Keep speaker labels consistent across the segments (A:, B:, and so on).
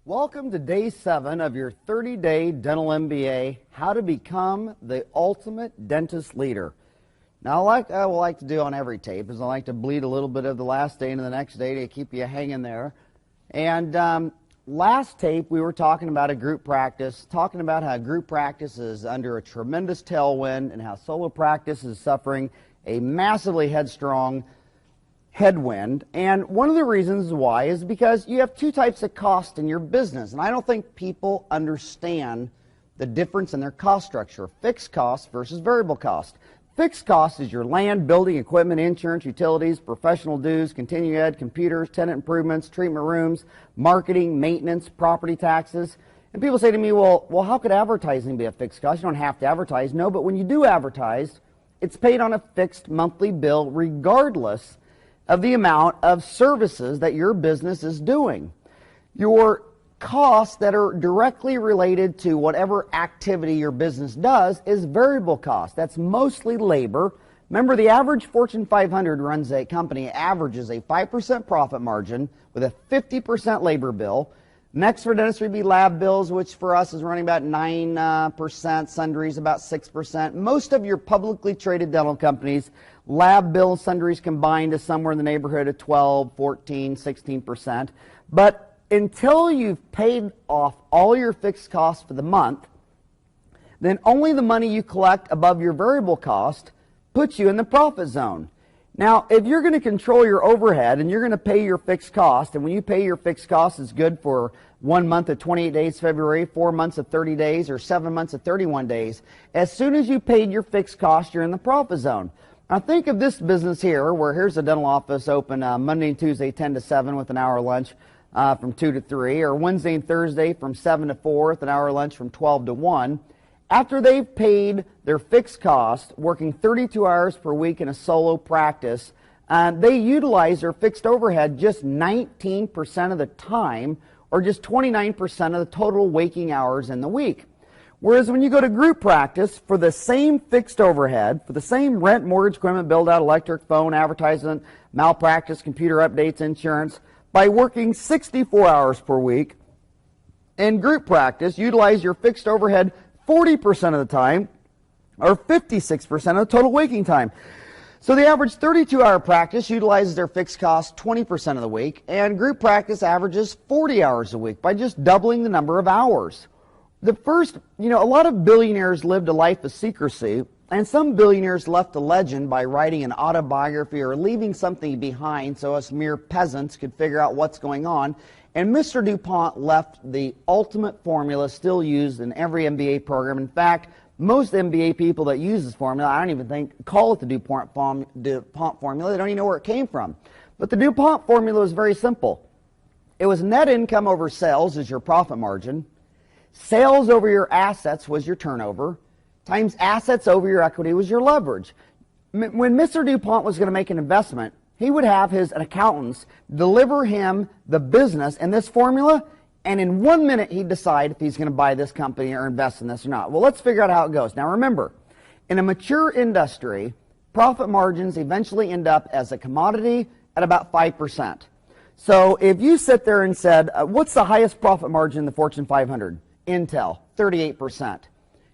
A: Welcome to day 7 of your 30-day dental MBA, How to Become the Ultimate Dentist Leader. Now, like I will like to do on every tape is I like to bleed a little bit of the last day into the next day to keep you hanging there. And last tape we were talking about a group practice, talking about how group practice is under a tremendous tailwind and how solo practice is suffering a massively headstrong headwind. And one of the reasons why is because you have two types of cost in your business, and I don't think people understand the difference in their cost structure: fixed cost versus variable cost. Fixed cost is your land, building, equipment, insurance, utilities, professional dues, continuing ed, computers, tenant improvements, treatment rooms, marketing, maintenance, property taxes. And people say to me, well, how could advertising be a fixed cost? You don't have to advertise. No, but when you do advertise, it's paid on a fixed monthly bill regardless of the amount of services that your business is doing. Your costs that are directly related to whatever activity your business does is variable cost. That's mostly labor. Remember, the average Fortune 500 runs a company, averages a 5% profit margin with a 50% labor bill. Next for dentistry would be lab bills, which for us is running about 9%, sundries about 6%. Most of your publicly traded dental companies, lab bill and sundries combined is somewhere in the neighborhood of 12, 14, 16%. But until you've paid off all your fixed costs for the month, then only the money you collect above your variable cost puts you in the profit zone. Now, if you're going to control your overhead and you're going to pay your fixed cost, and when you pay your fixed cost, it's good for 1 month of 28 days, February, 4 months of 30 days, or 7 months of 31 days, as soon as you paid your fixed cost, you're in the profit zone. Now, think of this business here, where here's a dental office open Monday and Tuesday, 10 to 7 with an hour lunch from 2 to 3, or Wednesday and Thursday from 7 to 4 with an hour lunch from 12 to 1. After they've paid their fixed cost, working 32 hours per week in a solo practice, they utilize their fixed overhead just 19% of the time, or just 29% of the total waking hours in the week. Whereas when you go to group practice, for the same fixed overhead, for the same rent, mortgage, equipment, build-out, electric, phone, advertisement, malpractice, computer updates, insurance, by working 64 hours per week, in group practice, utilize your fixed overhead 40% of the time, or 56% of the total waking time. So the average 32-hour practice utilizes their fixed cost 20% of the week, and group practice averages 40 hours a week by just doubling the number of hours. The first, a lot of billionaires lived a life of secrecy, and some billionaires left a legend by writing an autobiography or leaving something behind so us mere peasants could figure out what's going on. And Mr. DuPont left the ultimate formula still used in every MBA program. In fact, most MBA people that use this formula, I don't even think, call it the DuPont formula. They don't even know where it came from. But the DuPont formula was very simple. It was net income over sales is your profit margin. Sales over your assets was your turnover, times assets over your equity was your leverage. When Mr. DuPont was going to make an investment, he would have his accountants deliver him the business in this formula, and in 1 minute he'd decide if he's going to buy this company or invest in this or not. Well, let's figure out how it goes. Now remember, in a mature industry, profit margins eventually end up as a commodity at about 5%. So if you sit there and said, what's the highest profit margin in the Fortune 500? Intel, 38%.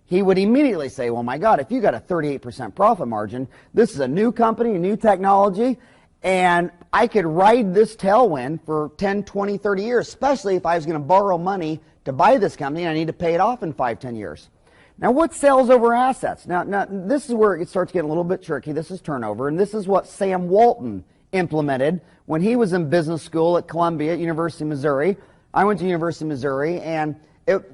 A: He would immediately say, well, my God, if you got a 38% profit margin, this is a new company, a new technology, and I could ride this tailwind for 10, 20, 30 years, especially if I was going to borrow money to buy this company and I need to pay it off in 5, 10 years. Now, what's sales over assets? Now, this is where it starts getting a little bit tricky. This is turnover, and this is what Sam Walton implemented when he was in business school at Columbia, University of Missouri. I went to University of Missouri, and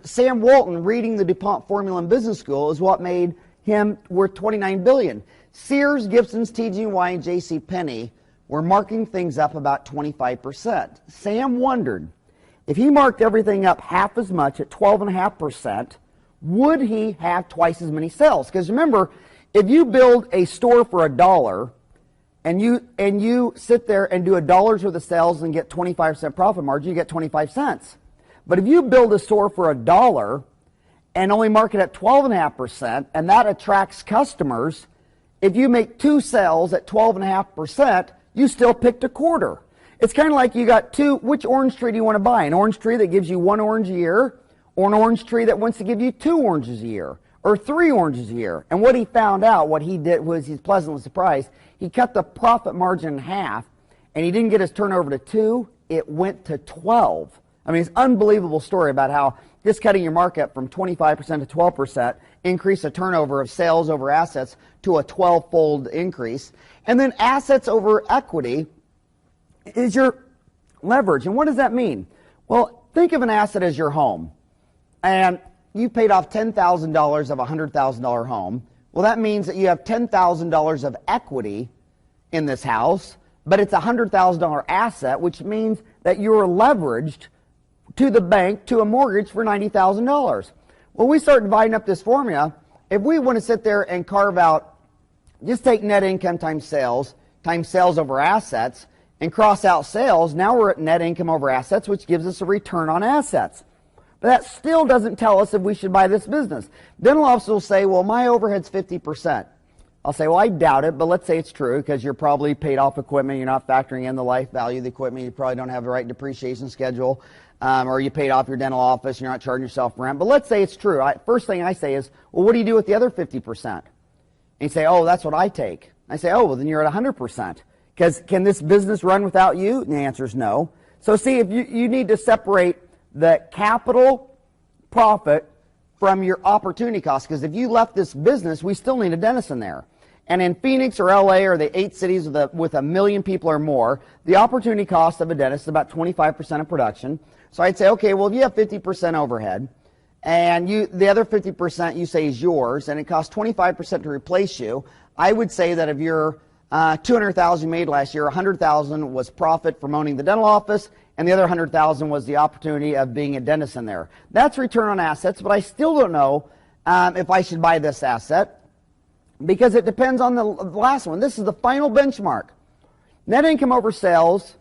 A: Sam Walton reading the DuPont formula in business school is what made him worth $29 billion. Sears, Gibson's, TG&Y, and J.C. Penney were marking things up about 25%. Sam wondered, if he marked everything up half as much at 12.5%, would he have twice as many sales? Because remember, if you build a store for $1 and you sit there and do $1 worth of sales and get 25% profit margin, you get 25 cents. But if you build a store for $1 and only market at 12.5%, and that attracts customers, if you make 2 sales at 12.5%, you still picked a quarter. It's kind of like you got two, which orange tree do you want to buy? An orange tree that gives you 1 orange a year, or an orange tree that wants to give you 2 oranges a year, or 3 oranges a year? And what he found out, what he did was he's pleasantly surprised. He cut the profit margin in half, and he didn't get his turnover to 2, it went to 12. I mean, it's an unbelievable story about how just cutting your markup from 25% to 12% increased the turnover of sales over assets to a 12-fold increase. And then assets over equity is your leverage. And what does that mean? Well, think of an asset as your home. And you paid off $10,000 of a $100,000 home. Well, that means that you have $10,000 of equity in this house, but it's a $100,000 asset, which means that you're leveraged to the bank to a mortgage for $90,000. When we start dividing up this formula, if we want to sit there and carve out, just take net income times sales over assets, and cross out sales, now we're at net income over assets, which gives us a return on assets. But that still doesn't tell us if we should buy this business. Dental offices will say, well, my overhead's 50%. I'll say, well, I doubt it, but let's say it's true, because you're probably paid off equipment, you're not factoring in the life value of the equipment, you probably don't have the right depreciation schedule, or you paid off your dental office, you're not charging yourself rent. But let's say it's true. First thing I say is, well, what do you do with the other 50%? And you say, oh, that's what I take. I say, oh, well, then you're at 100%. Because can this business run without you? And the answer is no. So see, if you need to separate the capital profit from your opportunity cost, because if you left this business, we still need a dentist in there. And in Phoenix or LA or the 8 cities with 1 million people or more, the opportunity cost of a dentist is about 25% of production. So I'd say, okay, well, if you have 50% overhead, and the other 50% you say is yours, and it costs 25% to replace you, I would say that if you're $200,000 made last year, $100,000 was profit from owning the dental office, and the other $100,000 was the opportunity of being a dentist in there. That's return on assets, but I still don't know if I should buy this asset, because it depends on the last one. This is the final benchmark. Net income over sales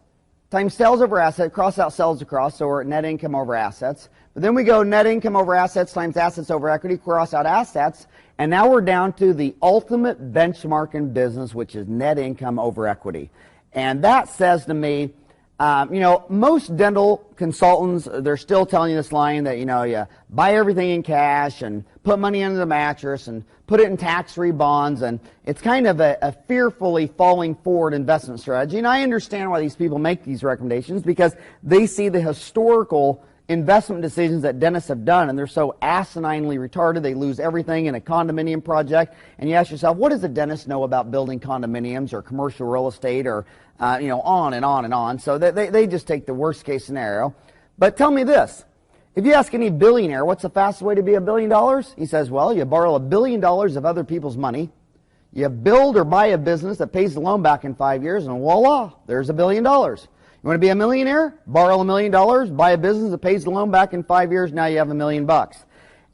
A: times sales over assets, cross out sales across, so we're at net income over assets. But then we go net income over assets times assets over equity, cross out assets, and now we're down to the ultimate benchmark in business, which is net income over equity. And that says to me, most dental consultants, they're still telling you this line that, you buy everything in cash and put money under the mattress and put it in tax-free bonds, and it's kind of a fearfully falling forward investment strategy. And I understand why these people make these recommendations, because they see the historical investment decisions that dentists have done, and they're so asininely retarded they lose everything in a condominium project. And you ask yourself, what does a dentist know about building condominiums or commercial real estate or on and on and on? So they just take the worst case scenario. But tell me this, if you ask any billionaire what's the fastest way to be $1 billion, he says, well, you borrow $1 billion of other people's money, you build or buy a business that pays the loan back in 5 years, and voila, there's $1 billion. You want to be a millionaire? Borrow $1 million, buy a business that pays the loan back in 5 years, now you have $1 million.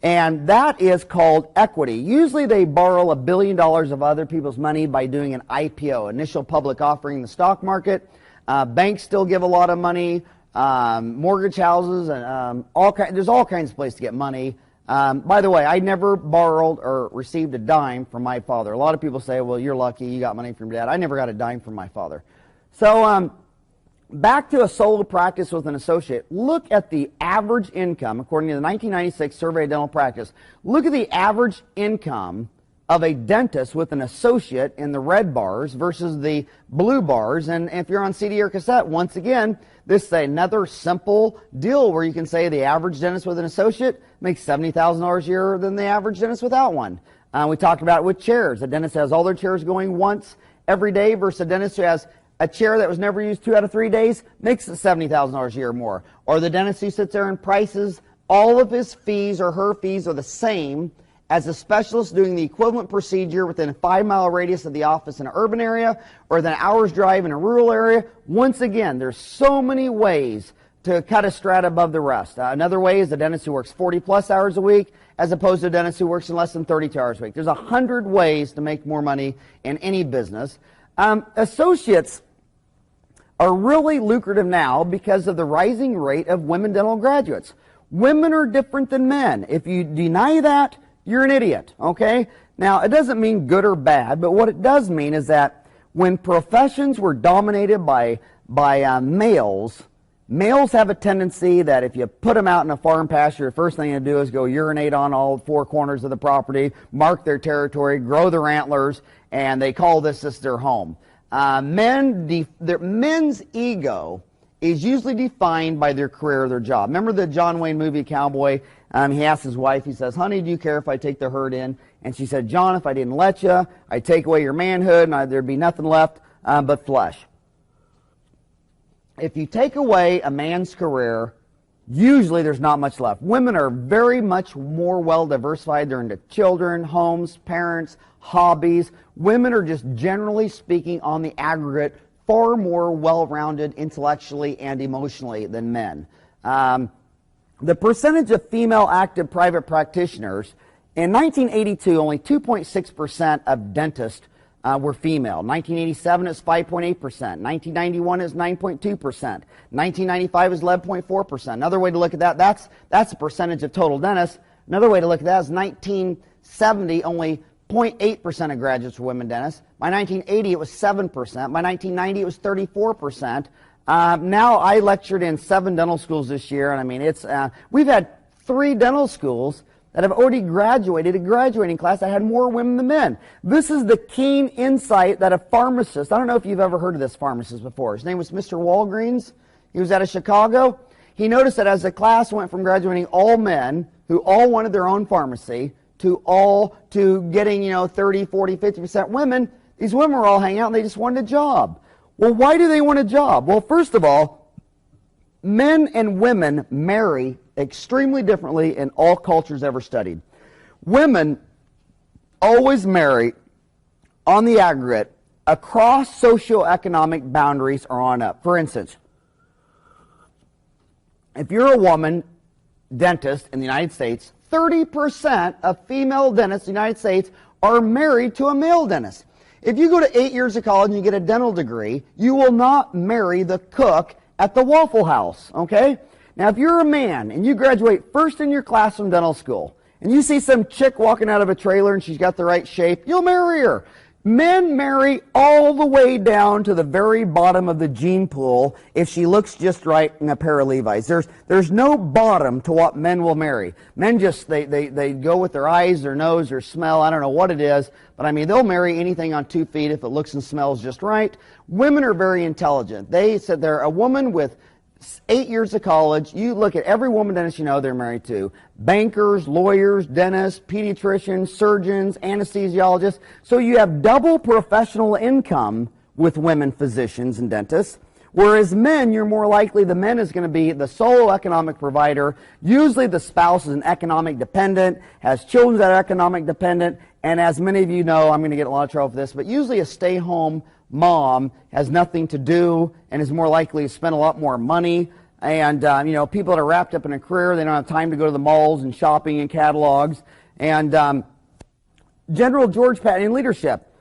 A: And that is called equity. Usually they borrow $1 billion of other people's money by doing an IPO, initial public offering in the stock market. Banks still give a lot of money, mortgage houses, and there's all kinds of places to get money. By the way, I never borrowed or received a dime from my father. A lot of people say, well, you're lucky, you got money from your dad. I never got a dime from my father. So, back to a solo practice with an associate. Look at the average income, according to the 1996 Survey of Dental Practice. Look at the average income of a dentist with an associate in the red bars versus the blue bars. And if you're on CD or cassette, once again, this is another simple deal where you can say the average dentist with an associate makes $70,000 a year than the average dentist without one. We talked about it with chairs. A dentist has all their chairs going once every day versus a dentist who has a chair that was never used 2 out of 3 days makes $70,000 a year more. Or the dentist who sits there and prices all of his fees or her fees are the same as a specialist doing the equivalent procedure within a 5-mile radius of the office in an urban area or within an hour's drive in a rural area. Once again, there's so many ways to cut a strata above the rest. Another way is a dentist who works 40-plus hours a week as opposed to a dentist who works in less than 32 hours a week. There's 100 ways to make more money in any business. Associates are really lucrative now because of the rising rate of women dental graduates. Women are different than men. If you deny that, you're an idiot, okay? Now, it doesn't mean good or bad, but what it does mean is that when professions were dominated by by males. Males have a tendency that if you put them out in a farm pasture, the first thing they do is go urinate on all four corners of the property, mark their territory, grow their antlers, and they call this their home. Men's ego is usually defined by their career or their job. Remember the John Wayne movie Cowboy? He asked his wife, he says, honey, do you care if I take the herd in? And she said, John, if I didn't let you, I'd take away your manhood and there'd be nothing left but flesh. If you take away a man's career, usually there's not much left. Women are very much more well diversified. They're into children, homes, parents, hobbies. Women are just generally speaking on the aggregate far more well-rounded intellectually and emotionally than men. The percentage of female active private practitioners, in 1982, only 2.6% of dentists were female. 1987 is 5.8%. 1991 is 9.2%. 1995 is 11.4%. Another way to look at that, that's the percentage of total dentists. Another way to look at that is 1970, only 0.8% of graduates were women dentists. By 1980, it was 7%. By 1990, it was 34%. Now, I lectured in 7 dental schools this year, and I mean, we've had 3 dental schools that have already graduated, a graduating class that had more women than men. This is the keen insight that a pharmacist, I don't know if you've ever heard of this pharmacist before. His name was Mr. Walgreens. He was out of Chicago. He noticed that as the class went from graduating all men, who all wanted their own pharmacy, to getting, 30, 40, 50% women, these women were all hanging out and they just wanted a job. Well, why do they want a job? Well, first of all, men and women marry extremely differently in all cultures ever studied. Women always marry on the aggregate across socioeconomic boundaries or on up. For instance, if you're a woman dentist in the United States, 30% of female dentists in the United States are married to a male dentist. If you go to 8 years of college and you get a dental degree, you will not marry the cook at the Waffle House, okay? Now, if you're a man and you graduate first in your class from dental school and you see some chick walking out of a trailer and she's got the right shape, you'll marry her. Men marry all the way down to the very bottom of the gene pool if she looks just right in a pair of Levi's. There's no bottom to what men will marry. Men just, they go with their eyes, their nose, their smell. I don't know what it is, but I mean, they'll marry anything on 2 feet if it looks and smells just right. Women are very intelligent. They said they're a woman with 8 years of college. You look at every woman dentist you know they're married to. Bankers, lawyers, dentists, pediatricians, surgeons, anesthesiologists. So you have double professional income with women physicians and dentists. Whereas men, you're more likely, the man is going to be the sole economic provider. Usually the spouse is an economic dependent, has children that are economic dependent, and as many of you know, I'm going to get in a lot of trouble for this, but usually a stay-home mom has nothing to do and is more likely to spend a lot more money. And, people that are wrapped up in a career, they don't have time to go to the malls and shopping and catalogs. And General George Patton in leadership.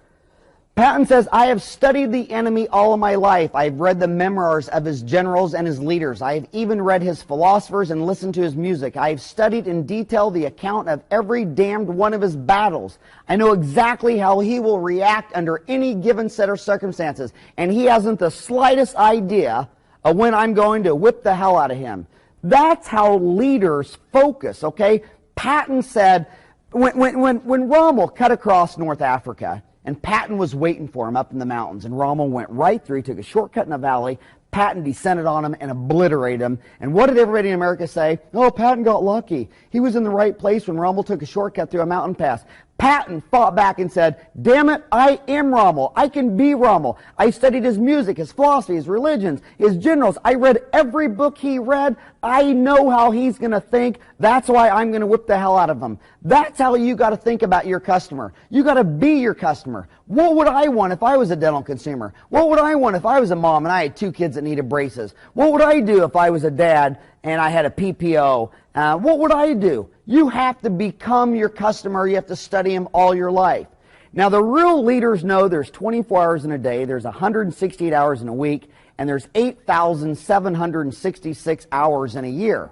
A: Patton says, I have studied the enemy all of my life. I've read the memoirs of his generals and his leaders. I have even read his philosophers and listened to his music. I have studied in detail the account of every damned one of his battles. I know exactly how he will react under any given set of circumstances. And he hasn't the slightest idea of when I'm going to whip the hell out of him. That's how leaders focus, okay? Patton said, when Rommel cut across North Africa, and Patton was waiting for him up in the mountains. And Rommel went right through. He took a shortcut in a valley. Patton descended on him and obliterated him. And what did everybody in America say? Oh, Patton got lucky. He was in the right place when Rommel took a shortcut through a mountain pass. Patton fought back and said, damn it, I am Rommel. I can be Rommel. I studied his music, his philosophy, his religions, his generals. I read every book he read. I know how he's going to think. That's why I'm going to whip the hell out of him. That's how you got to think about your customer. You got to be your customer. What would I want if I was a dental consumer? What would I want if I was a mom and I had 2 kids that needed braces? What would I do if I was a dad and I had a PPO? What would I do? You have to become your customer. You have to study him all your life. Now, the real leaders know there's 24 hours in a day, there's 168 hours in a week, and there's 8,766 hours in a year.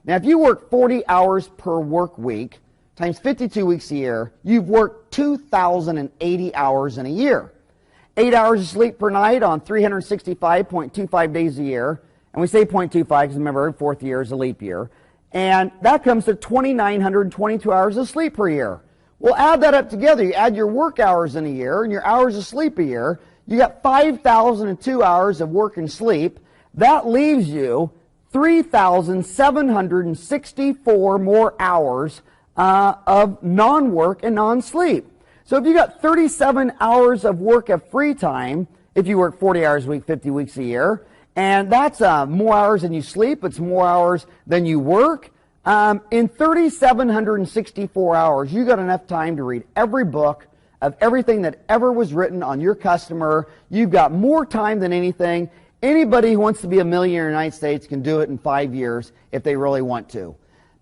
A: Now, if you work 40 hours per work week, times 52 weeks a year, you've worked 2,080 hours in a year. 8 hours of sleep per night on 365.25 days a year. And we say 0.25 because remember, every fourth year is a leap year. And that comes to 2,922 hours of sleep per year. Well, add that up together. You add your work hours in a year and your hours of sleep a year. You got 5,002 hours of work and sleep. That leaves you 3,764 more hours of non-work and non-sleep. So if you got 37 hours of work of free time, if you work 40 hours a week, 50 weeks a year, and that's more hours than you sleep, it's more hours than you work. In 3,764 hours, you got enough time to read every book of everything that ever was written on your customer. You've got more time than anything. Anybody who wants to be a millionaire in the United States can do it in 5 years if they really want to.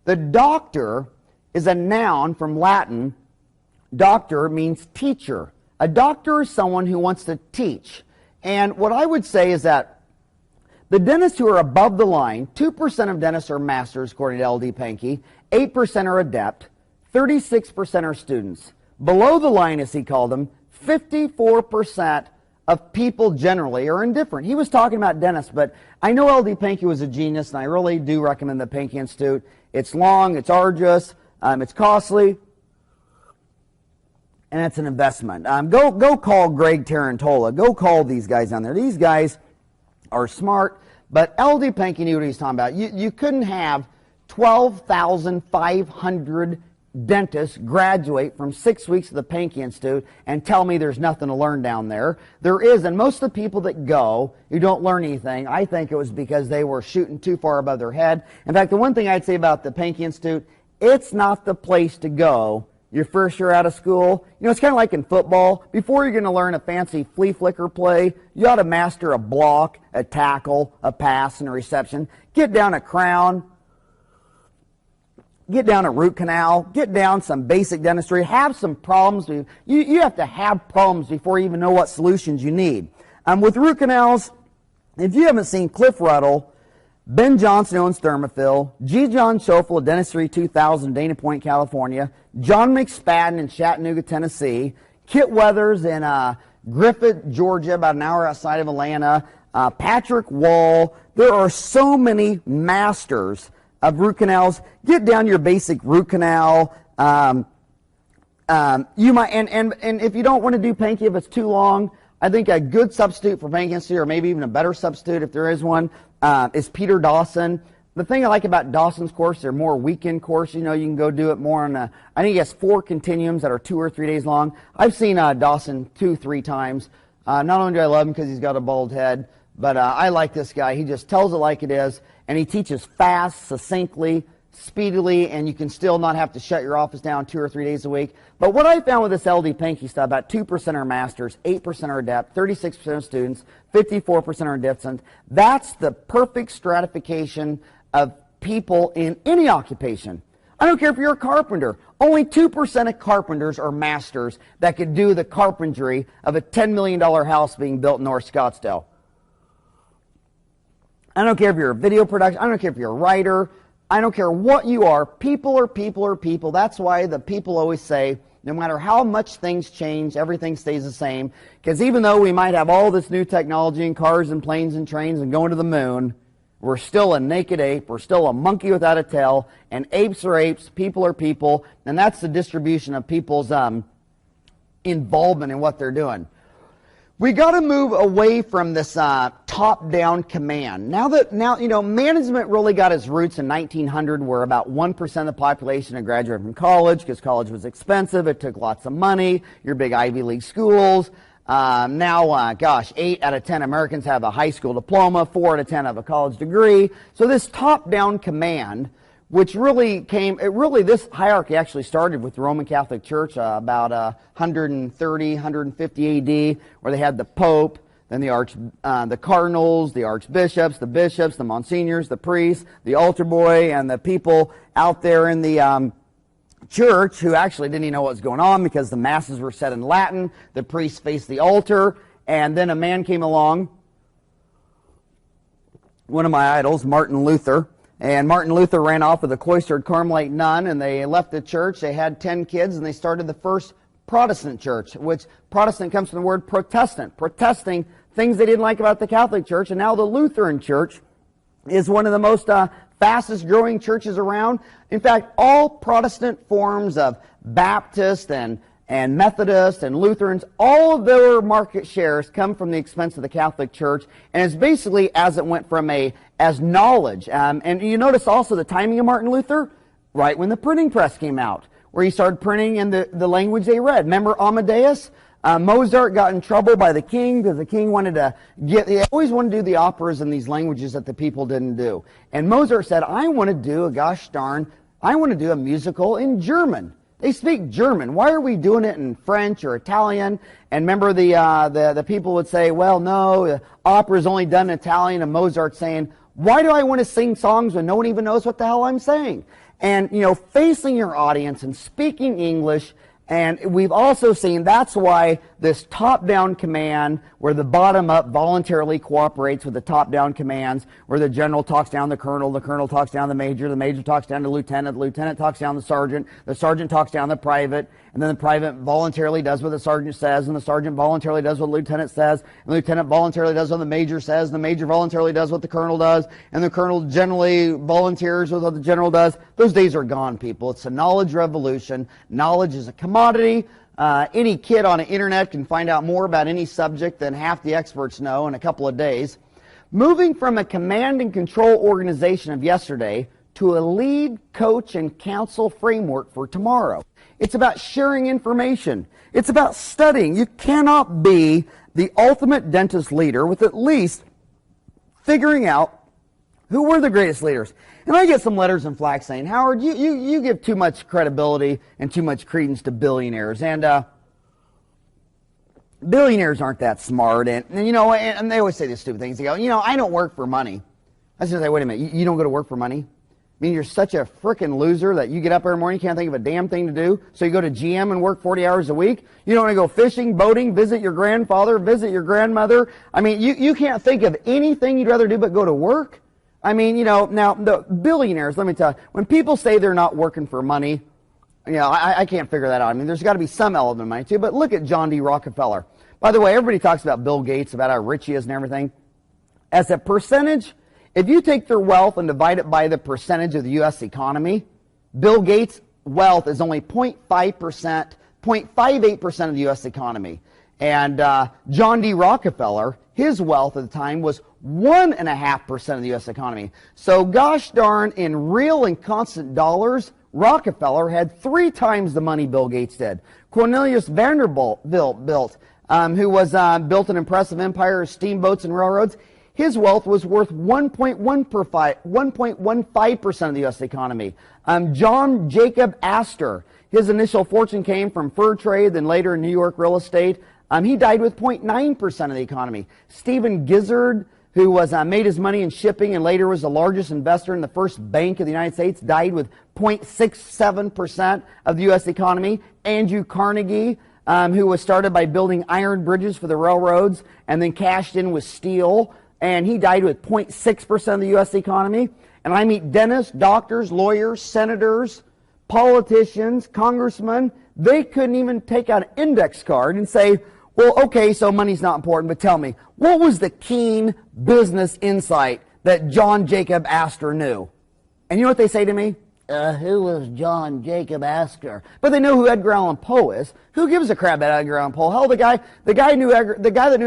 A: The doctor is a noun from Latin. Doctor means teacher. A doctor is someone who wants to teach. And what I would say is that the dentists who are above the line, 2% of dentists are masters, according to L.D. Panky, 8% are adept, 36% are students. Below the line, as he called them, 54% of people generally are indifferent. He was talking about dentists, but I know L.D. Panky was a genius, and I really do recommend the Panky Institute. It's long, it's arduous, it's costly, and it's an investment. Go call Greg Tarantola. Go call these guys down there. These guys are smart, but L.D. Panky knew what he was talking about. You couldn't have 12,500 dentists graduate from 6 weeks of the Panky Institute and tell me there's nothing to learn down there. There is, and most of the people that go who don't learn anything, I think it was because they were shooting too far above their head. In fact, the one thing I'd say about the Panky Institute, it's not the place to go your first year out of school. You know, it's kind of like in football. Before you're going to learn a fancy flea flicker play, you ought to master a block, a tackle, a pass, and a reception. Get down a crown. Get down a root canal. Get down some basic dentistry. Have some problems. You have to have problems before you even know what solutions you need. With root canals, if you haven't seen Cliff Ruddle, Ben Johnson owns Thermophil, G. John Schoeffel of Dentistry 2000, Dana Point, California, John McSpadden in Chattanooga, Tennessee, Kit Weathers in Griffith, Georgia, about an hour outside of Atlanta, Patrick Wall. There are so many masters of root canals. Get down your basic root canal. You might, and if you don't want to do Panky, if it's too long, I think a good substitute for Panky Institute, or maybe even a better substitute if there is one, is Peter Dawson. The thing I like about Dawson's course, they're more weekend course. You know, you can go do it more on, I think he has 4 continuums that are 2 or 3 days long. I've seen Dawson 2-3 times. Not only do I love him because he's got a bald head, but I like this guy. He just tells it like it is, and he teaches fast, succinctly, speedily, and you can still not have to shut your office down 2 or 3 days a week. But what I found with this LD Panky stuff, about 2% are masters, 8% are adept, 36% of students, 54% are indifferent. That's the perfect stratification of people in any occupation. I don't care if you're a carpenter. Only 2% of carpenters are masters that could do the carpentry of a $10 million house being built in North Scottsdale. I don't care if you're a video production. I don't care if you're a writer. I don't care what you are. People are people are people. That's why the people always say, no matter how much things change, everything stays the same. Because even though we might have all this new technology and cars and planes and trains and going to the moon, we're still a naked ape. We're still a monkey without a tail. And apes are apes. People are people. And that's the distribution of people's involvement in what they're doing. We got to move away from this top-down command. Now, you know, management really got its roots in 1900, where about 1% of the population had graduated from college because college was expensive. It took lots of money. Your big Ivy League schools. Gosh, 8 out of 10 Americans have a high school diploma. 4 out of 10 have a college degree. So this top-down command, which really this hierarchy actually started with the Roman Catholic Church about 130, 150 AD, where they had the Pope, then the cardinals, the archbishops, the bishops, the monsignors, the priests, the altar boy, and the people out there in the church who actually didn't even know what was going on because the masses were said in Latin. The priests faced the altar, and then a man came along, one of my idols, Martin Luther. And Martin Luther ran off with a cloistered Carmelite nun, and they left the church. They had 10 kids, and they started the first Protestant church, which Protestant comes from the word Protestant, protesting things they didn't like about the Catholic Church. And now the Lutheran Church is one of the most fastest growing churches around. In fact, all Protestant forms of Baptist and Methodist and Lutherans, all of their market shares come from the expense of the Catholic Church, and it's basically as it went from as knowledge. And you notice also the timing of Martin Luther, right when the printing press came out, where he started printing in the language they read. Remember Amadeus? Mozart got in trouble by the king because the king he always wanted to do the operas in these languages that the people didn't do. And Mozart said, I want to do a musical in German. They speak German. Why are we doing it in French or Italian? And remember the people would say, well, no, opera is only done in Italian. And Mozart saying, why do I want to sing songs when no one even knows what the hell I'm saying? And, facing your audience and speaking English. And we've also seen that's why this top-down command, where the bottom-up voluntarily cooperates with the top-down commands, where the general talks down the colonel talks down the major talks down the lieutenant talks down the sergeant talks down the private, and then the private voluntarily does what the sergeant says, and the sergeant voluntarily does what the lieutenant says, and the lieutenant voluntarily does what the major says, and the major voluntarily does what the colonel does, and the colonel generally volunteers with what the general does. Those days are gone, people. It's a knowledge revolution. Knowledge is a commodity. Any kid on the internet can find out more about any subject than half the experts know in a couple of days. Moving from a command and control organization of yesterday to a lead, coach, and counsel framework for tomorrow. It's about sharing information. It's about studying. You cannot be the ultimate dentist leader with at least figuring out who were the greatest leaders. And I get some letters and flack saying, Howard, you give too much credibility and too much credence to billionaires. And billionaires aren't that smart. And they always say these stupid things. They go, I don't work for money. I was going to say, wait a minute, you don't go to work for money? I mean, you're such a frickin' loser that you get up every morning, you can't think of a damn thing to do, so you go to GM and work 40 hours a week? You don't want to go fishing, boating, visit your grandfather, visit your grandmother? I mean, you can't think of anything you'd rather do but go to work? I mean, now, the billionaires, let me tell you, when people say they're not working for money, I can't figure that out. I mean, there's got to be some element of money, too, but look at John D. Rockefeller. By the way, everybody talks about Bill Gates, about how rich he is and everything. As a percentage, if you take their wealth and divide it by the percentage of the U.S. economy, Bill Gates' wealth is only 0.5%, 0.58% of the U.S. economy. And John D. Rockefeller, his wealth at the time was 1.5% of the U.S. economy. So gosh darn, in real and constant dollars, Rockefeller had 3 times the money Bill Gates did. Cornelius Vanderbilt, who was built an impressive empire of steamboats and railroads, his wealth was worth 1.15% of the U.S. economy. John Jacob Astor, his initial fortune came from fur trade, then later in New York real estate. He died with 0.9% of the economy. Stephen Gizzard, who was made his money in shipping and later was the largest investor in the first bank of the United States, died with 0.67% of the U.S. economy. Andrew Carnegie, who was started by building iron bridges for the railroads and then cashed in with steel, and he died with 0.6% of the U.S. economy. And I meet dentists, doctors, lawyers, senators, politicians, congressmen. They couldn't even take out an index card and say, well, okay, so money's not important, but tell me, what was the keen business insight that John Jacob Astor knew? And you know what they say to me? Who was John Jacob Astor? But they know who Edgar Allan Poe is. Who gives a crap about Edgar Allan Poe? Hell, the guy that knew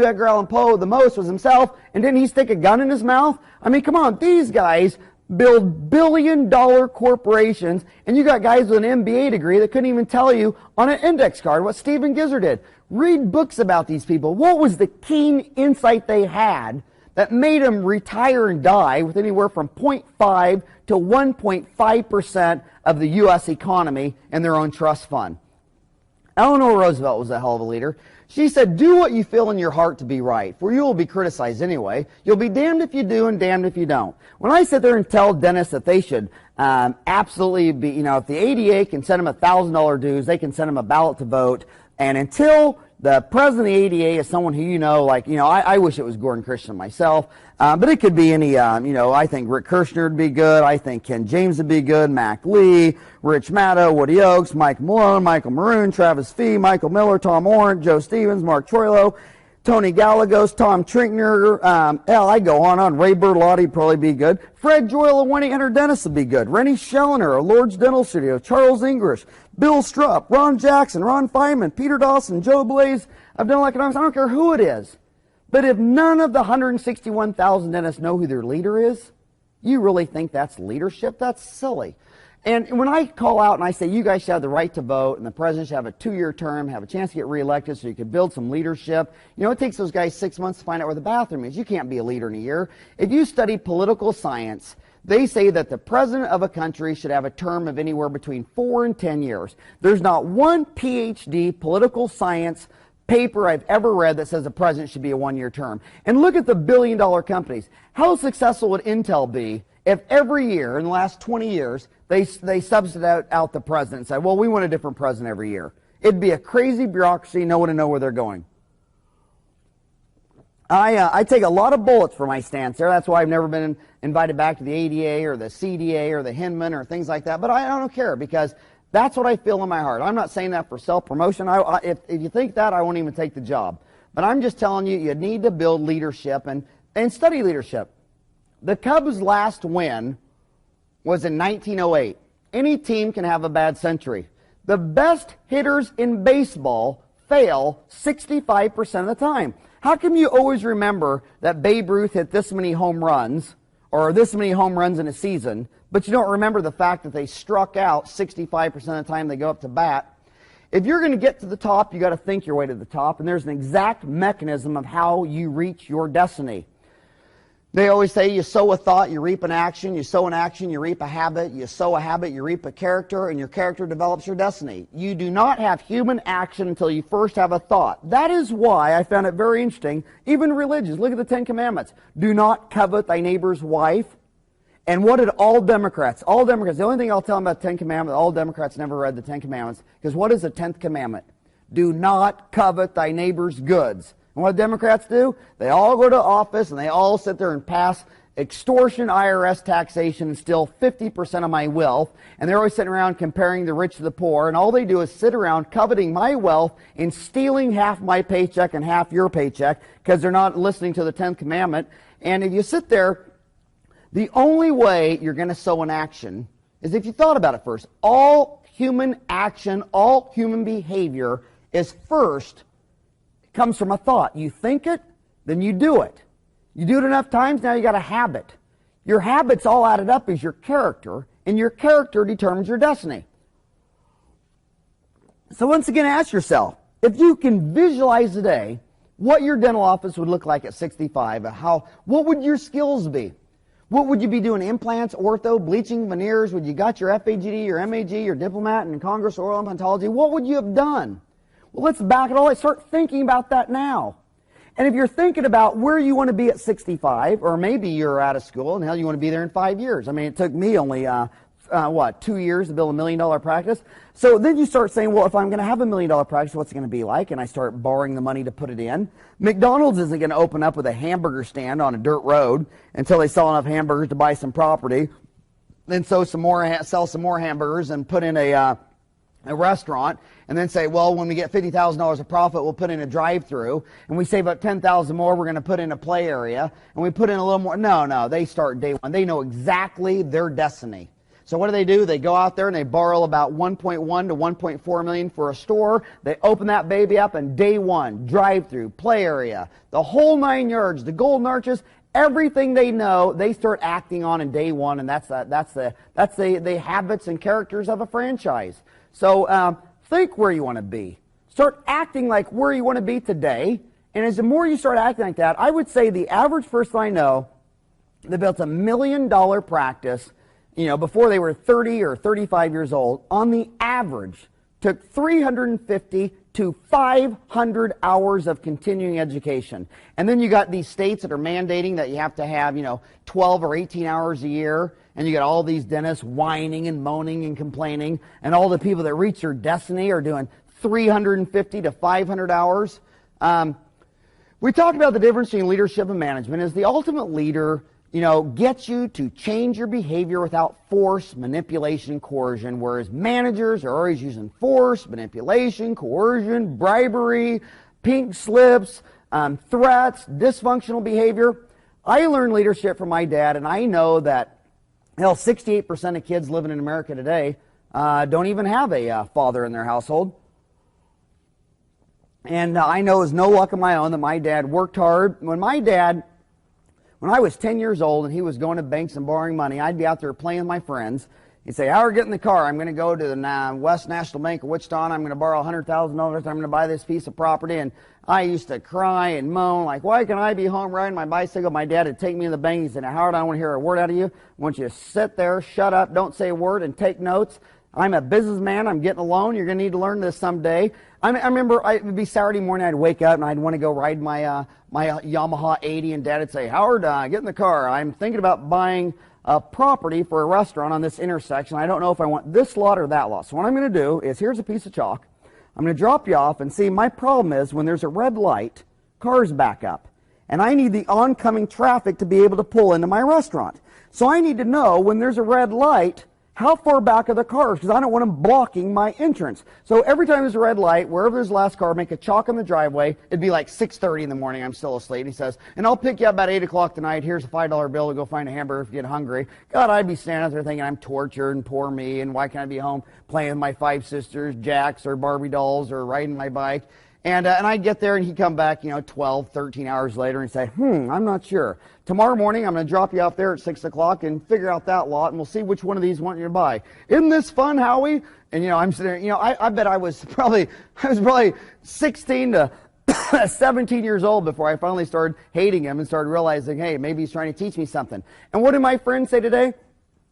A: Edgar Allan Poe the most was himself, and didn't he stick a gun in his mouth? I mean, come on, these guys build billion-dollar corporations, and you got guys with an MBA degree that couldn't even tell you on an index card what Stephen Gizzard did. Read books about these people. What was the keen insight they had that made them retire and die with anywhere from 0.5 to 1.5% of the U.S. economy in their own trust fund? Eleanor Roosevelt was a hell of a leader. She said, do what you feel in your heart to be right, for you will be criticized anyway. You'll be damned if you do and damned if you don't. When I sit there and tell dentists that they should absolutely be, if the ADA can send them $1,000 dues, they can send them a ballot to vote, and until the president of the ADA is someone who I wish it was Gordon Christian myself, but it could be any, I think Rick Kirshner would be good. I think Ken James would be good. Mac Lee, Rich Maddow, Woody Oakes, Mike Malone, Michael Maroon, Travis Fee, Michael Miller, Tom Orant, Joe Stevens, Mark Troilo, Tony Gallegos, Tom Trinkner, I go on. Ray Bertolotti would probably be good. Fred Joyle of 1-800-Dentist would be good. Rennie Schellner of Lord's Dental Studio, Charles English, Bill Strupp, Ron Jackson, Ron Feynman, Peter Dawson, Joe Blaze of Dental Economics. I don't care who it is. But if none of the 161,000 dentists know who their leader is, you really think that's leadership? That's silly. And when I call out and I say you guys should have the right to vote and the president should have a 2-year term, have a chance to get reelected so you can build some leadership, it takes those guys 6 months to find out where the bathroom is. You can't be a leader in a year. If you study political science, they say that the president of a country should have a term of anywhere between 4 and 10 years. There's not one PhD political science paper I've ever read that says the president should be a 1-year term. And look at the billion-dollar companies. How successful would Intel be if every year in the last 20 years they substitute out the president and say, well, we want a different president every year? It'd be a crazy bureaucracy. No one would know where they're going. I take a lot of bullets for my stance there. That's why I've never been invited back to the ADA or the CDA or the Hinman or things like that. But I don't care, because that's what I feel in my heart. I'm not saying that for self-promotion. If you think that, I won't even take the job. But I'm just telling you, you need to build leadership and study leadership. The Cubs' last win was in 1908. Any team can have a bad century. The best hitters in baseball fail 65% of the time. How come you always remember that Babe Ruth hit this many home runs or this many home runs in a season, but you don't remember the fact that they struck out 65% of the time they go up to bat? If you're going to get to the top, you got to think your way to the top, and there's an exact mechanism of how you reach your destiny. They always say you sow a thought, you reap an action. You sow an action, you reap a habit. You sow a habit, you reap a character, and your character develops your destiny. You do not have human action until you first have a thought. That is why I found it very interesting, even religious. Look at the 10 Commandments. Do not covet thy neighbor's wife. And what did all Democrats, the only thing I'll tell them about the 10 Commandments, all Democrats never read the 10 Commandments, because what is the 10th Commandment? Do not covet thy neighbor's goods. And what do Democrats do? They all go to office and they all sit there and pass extortion IRS taxation and steal 50% of my wealth. And they're always sitting around comparing the rich to the poor. And all they do is sit around coveting my wealth and stealing half my paycheck and half your paycheck, because they're not listening to the 10th Commandment. And if you sit there, the only way you're going to sow an action is if you thought about it first. All human action, all human behavior is first comes from a thought. You think it, then you do it. You do it enough times, now you got a habit. Your habits all added up is your character, and your character determines your destiny. So once again, ask yourself, if you can visualize today what your dental office would look like at 65, what would your skills be? What would you be doing? Implants, ortho, bleaching, veneers? Would you got your FAGD, your MAG, your diplomat in Congress, oral implantology? What would you have done? Well, let's back it all. Let's start thinking about that now. And if you're thinking about where you want to be at 65, or maybe you're out of school and hell, you want to be there in 5 years. I mean, it took me only, 2 years to build $1 million practice. So then you start saying, well, if I'm going to have $1 million practice, what's it going to be like? And I start borrowing the money to put it in. McDonald's isn't going to open up with a hamburger stand on a dirt road until they sell enough hamburgers to buy some property, then sell some more hamburgers and put in a restaurant, and then say, well, when we get $50,000 of profit, we'll put in a drive-through, and we save up $10,000 more, we're going to put in a play area, and we put in a little more. No, they start day one. They know exactly their destiny. So what do? They go out there and they borrow about 1.1 to 1.4 million for a store. They open that baby up, and day one, drive-through, play area, the whole 9 yards, the golden arches, everything they know, they start acting on in day one, and that's the habits and characters of a franchise. So think where you want to be. Start acting like where you want to be today. And as the more you start acting like that, I would say the average person I know that built $1 million practice, before they were 30 or 35 years old, on the average, took 350 to 500 hours of continuing education. And then you got these states that are mandating that you have to have, 12 or 18 hours a year. And you got all these dentists whining and moaning and complaining. And all the people that reach their destiny are doing 350 to 500 hours. We talked about the difference between leadership and management. Is the ultimate leader, gets you to change your behavior without force, manipulation, coercion, whereas managers are always using force, manipulation, coercion, bribery, pink slips, threats, dysfunctional behavior. I learned leadership from my dad, and I know that 68% of kids living in America today don't even have a father in their household. And I know it's no luck of my own that my dad worked hard. When I was 10 years old and he was going to banks and borrowing money, I'd be out there playing with my friends. He'd say, "Howard, get in the car. I'm going to go to the West National Bank of Wichita, and I'm going to borrow $100,000. I'm going to buy this piece of property." And I used to cry and moan, like, "Why can I be home riding my bicycle?" My dad would take me in the bank. He said, "Howard, I don't want to hear a word out of you. I want you to sit there, shut up, don't say a word, and take notes. I'm a businessman. I'm getting a loan. You're going to need to learn this someday." I remember it would be Saturday morning. I'd wake up and I'd want to go ride my Yamaha 80, and Dad would say, "Howard, get in the car. I'm thinking about buying a property for a restaurant on this intersection. I don't know if I want this lot or that lot. So what I'm going to do is, here's a piece of chalk. I'm going to drop you off, and see, my problem is when there's a red light, cars back up. And I need the oncoming traffic to be able to pull into my restaurant. So I need to know when there's a red light, how far back are the cars, because I don't want them blocking my entrance. So every time there's a red light, wherever there's the last car, make a chalk on the driveway. It'd be like 6:30 in the morning. I'm still asleep." He says, "And I'll pick you up about 8 o'clock tonight. Here's a $5 bill to go find a hamburger if you get hungry." God, I'd be standing out there thinking I'm tortured and poor me, and why can't I be home playing with my 5 sisters, Jacks or Barbie dolls, or riding my bike. And I'd get there, and he'd come back, 12, 13 hours later and say, "I'm not sure. Tomorrow morning, I'm going to drop you off there at 6 o'clock and figure out that lot, and we'll see which one of these you want you to buy. Isn't this fun, Howie?" And, I'm sitting there, I bet I was probably 16 to 17 years old before I finally started hating him and started realizing, hey, maybe he's trying to teach me something. And what do my friends say today?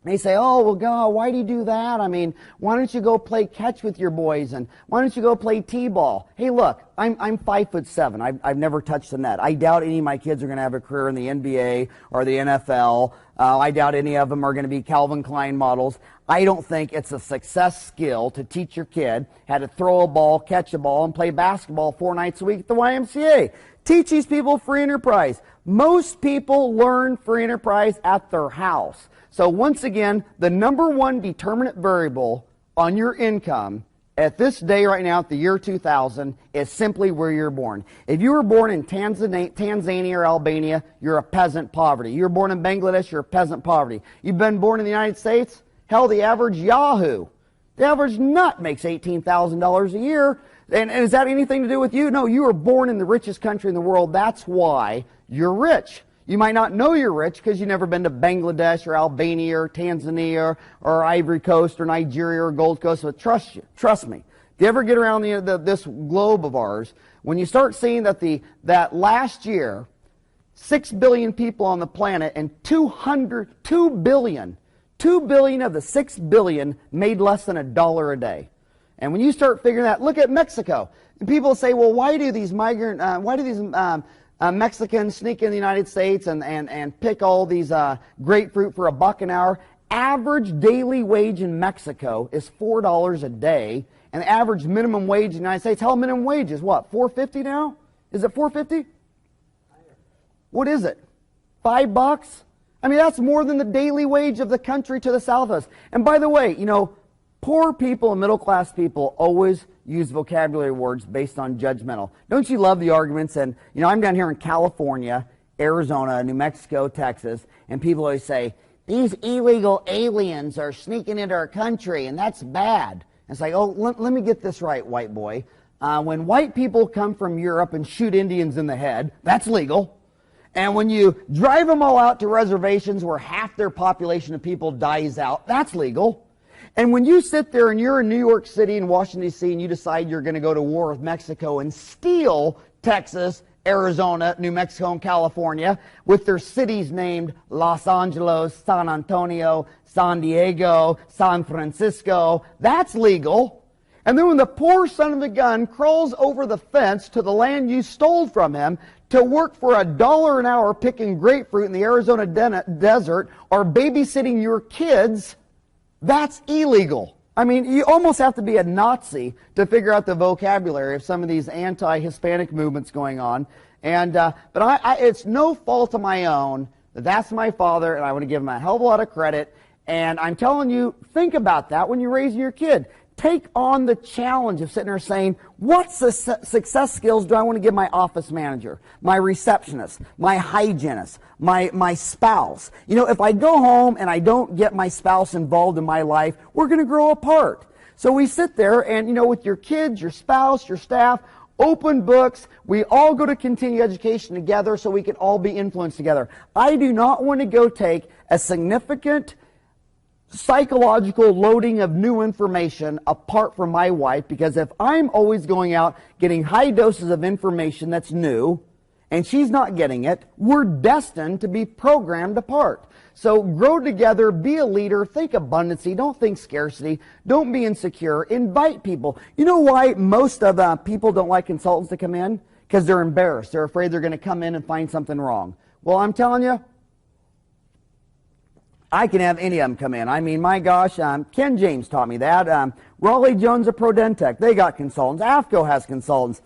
A: They say, "Oh, well, God, why do you do that? I mean, why don't you go play catch with your boys, and why don't you go play t-ball?" Hey, look, I'm 5'7". I've never touched the net. I doubt any of my kids are going to have a career in the NBA or the NFL. I doubt any of them are going to be Calvin Klein models. I don't think it's a success skill to teach your kid how to throw a ball, catch a ball, and play basketball 4 nights a week at the YMCA. Teach these people free enterprise. Most people learn free enterprise at their house. So once again, the number one determinant variable on your income at this day right now, at the year 2000, is simply where you're born. If you were born in Tanzania or Albania, you're a peasant poverty. You were born in Bangladesh, you're a peasant poverty. You've been born in the United States, hell, the average Yahoo, the average nut makes $18,000 a year. And is that anything to do with you? No, you were born in the richest country in the world. That's why you're rich. You might not know you're rich because you've never been to Bangladesh or Albania or Tanzania or Ivory Coast or Nigeria or Gold Coast, but trust me. If you ever get around this globe of ours, when you start seeing that last year, 6 billion people on the planet, and 2 billion of the 6 billion made less than $1 a day. And when you start figuring that, look at Mexico. And people say, well, why do these Mexicans sneak in the United States and pick all these grapefruit for $1 an hour? Average daily wage in Mexico is $4 a day, and the average minimum wage in the United States, hell, minimum wage is what, $4.50 now? Is it $4.50? What is it? $5? I mean, that's more than the daily wage of the country to the south of us. And by the way, poor people and middle-class people always use vocabulary words based on judgmental. Don't you love the arguments? And, I'm down here in California, Arizona, New Mexico, Texas, and people always say, these illegal aliens are sneaking into our country, and that's bad. And it's like, oh, let me get this right, white boy. When white people come from Europe and shoot Indians in the head, that's legal. And when you drive them all out to reservations where half their population of people dies out, that's legal. And when you sit there and you're in New York City and Washington, D.C., and you decide you're going to go to war with Mexico and steal Texas, Arizona, New Mexico, and California with their cities named Los Angeles, San Antonio, San Diego, San Francisco, that's legal. And then when the poor son of a gun crawls over the fence to the land you stole from him to work for $1 an hour picking grapefruit in the Arizona desert or babysitting your kids, that's illegal. I mean, you almost have to be a Nazi to figure out the vocabulary of some of these anti-Hispanic movements going on. And but it's no fault of my own that that's my father, and I want to give him a hell of a lot of credit. And I'm telling you, think about that when you're raising your kid. Take on the challenge of sitting there saying, what success skills do I want to give my office manager, my receptionist, my hygienist, my spouse? You know, if I go home and I don't get my spouse involved in my life, we're going to grow apart. So we sit there and, you know, with your kids, your spouse, your staff, open books, we all go to continuing education together so we can all be influenced together. I do not want to go take a significant psychological loading of new information apart from my wife, because if I'm always going out getting high doses of information that's new and she's not getting it, we're destined to be programmed apart. So grow together, be a leader, think abundancy, don't think scarcity, don't be insecure, invite people. You know why most of people don't like consultants to come in? Because they're embarrassed. They're afraid they're going to come in and find something wrong. Well, I'm telling you, I can have any of them come in. I mean, my gosh, Ken James taught me that. Raleigh Jones of Prodentech, they got consultants. AFCO has consultants.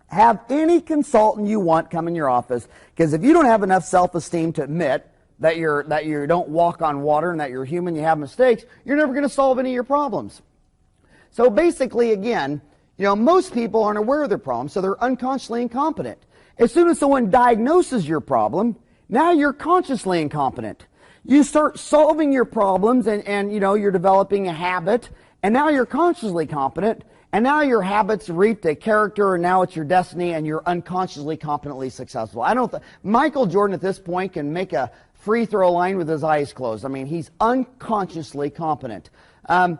A: Have any consultant you want come in your office, because if you don't have enough self-esteem to admit that you don't walk on water and that you're human, you have mistakes, you're never going to solve any of your problems. So basically, again, you know, most people aren't aware of their problems, so they're unconsciously incompetent. As soon as someone diagnoses your problem, now you're consciously incompetent. You start solving your problems and you know, you're developing a habit, and now you're consciously competent, and now your habits reaped a character, and now it's your destiny, and you're unconsciously competently successful. Michael Jordan at this point can make a free throw line with his eyes closed. I mean, he's unconsciously competent. You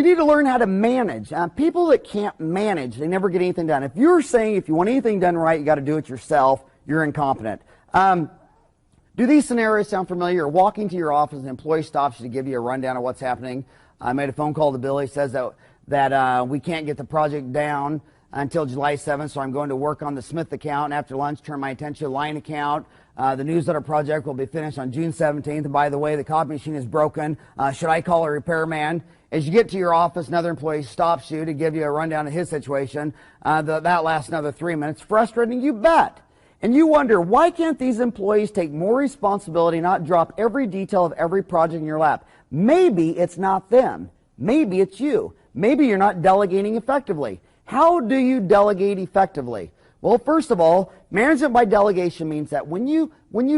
A: need to learn how to manage. People that can't manage, they never get anything done. If you're saying if you want anything done right, you got to do it yourself, you're incompetent. Do these scenarios sound familiar? You're walking to your office, an employee stops you to give you a rundown of what's happening. I made a phone call to Billy. Says that we can't get the project down until July 7th, so I'm going to work on the Smith account, and after lunch turn my attention to the line account. The newsletter project will be finished on June 17th, and by the way, the copy machine is broken. Should I call a repairman? As you get to your office, another employee stops you to give you a rundown of his situation. That lasts another 3 minutes. Frustrating, you bet. And you wonder, why can't these employees take more responsibility, not drop every detail of every project in your lap? Maybe it's not them. Maybe it's you. Maybe you're not delegating effectively. How do you delegate effectively? Well, first of all, management by delegation means that when you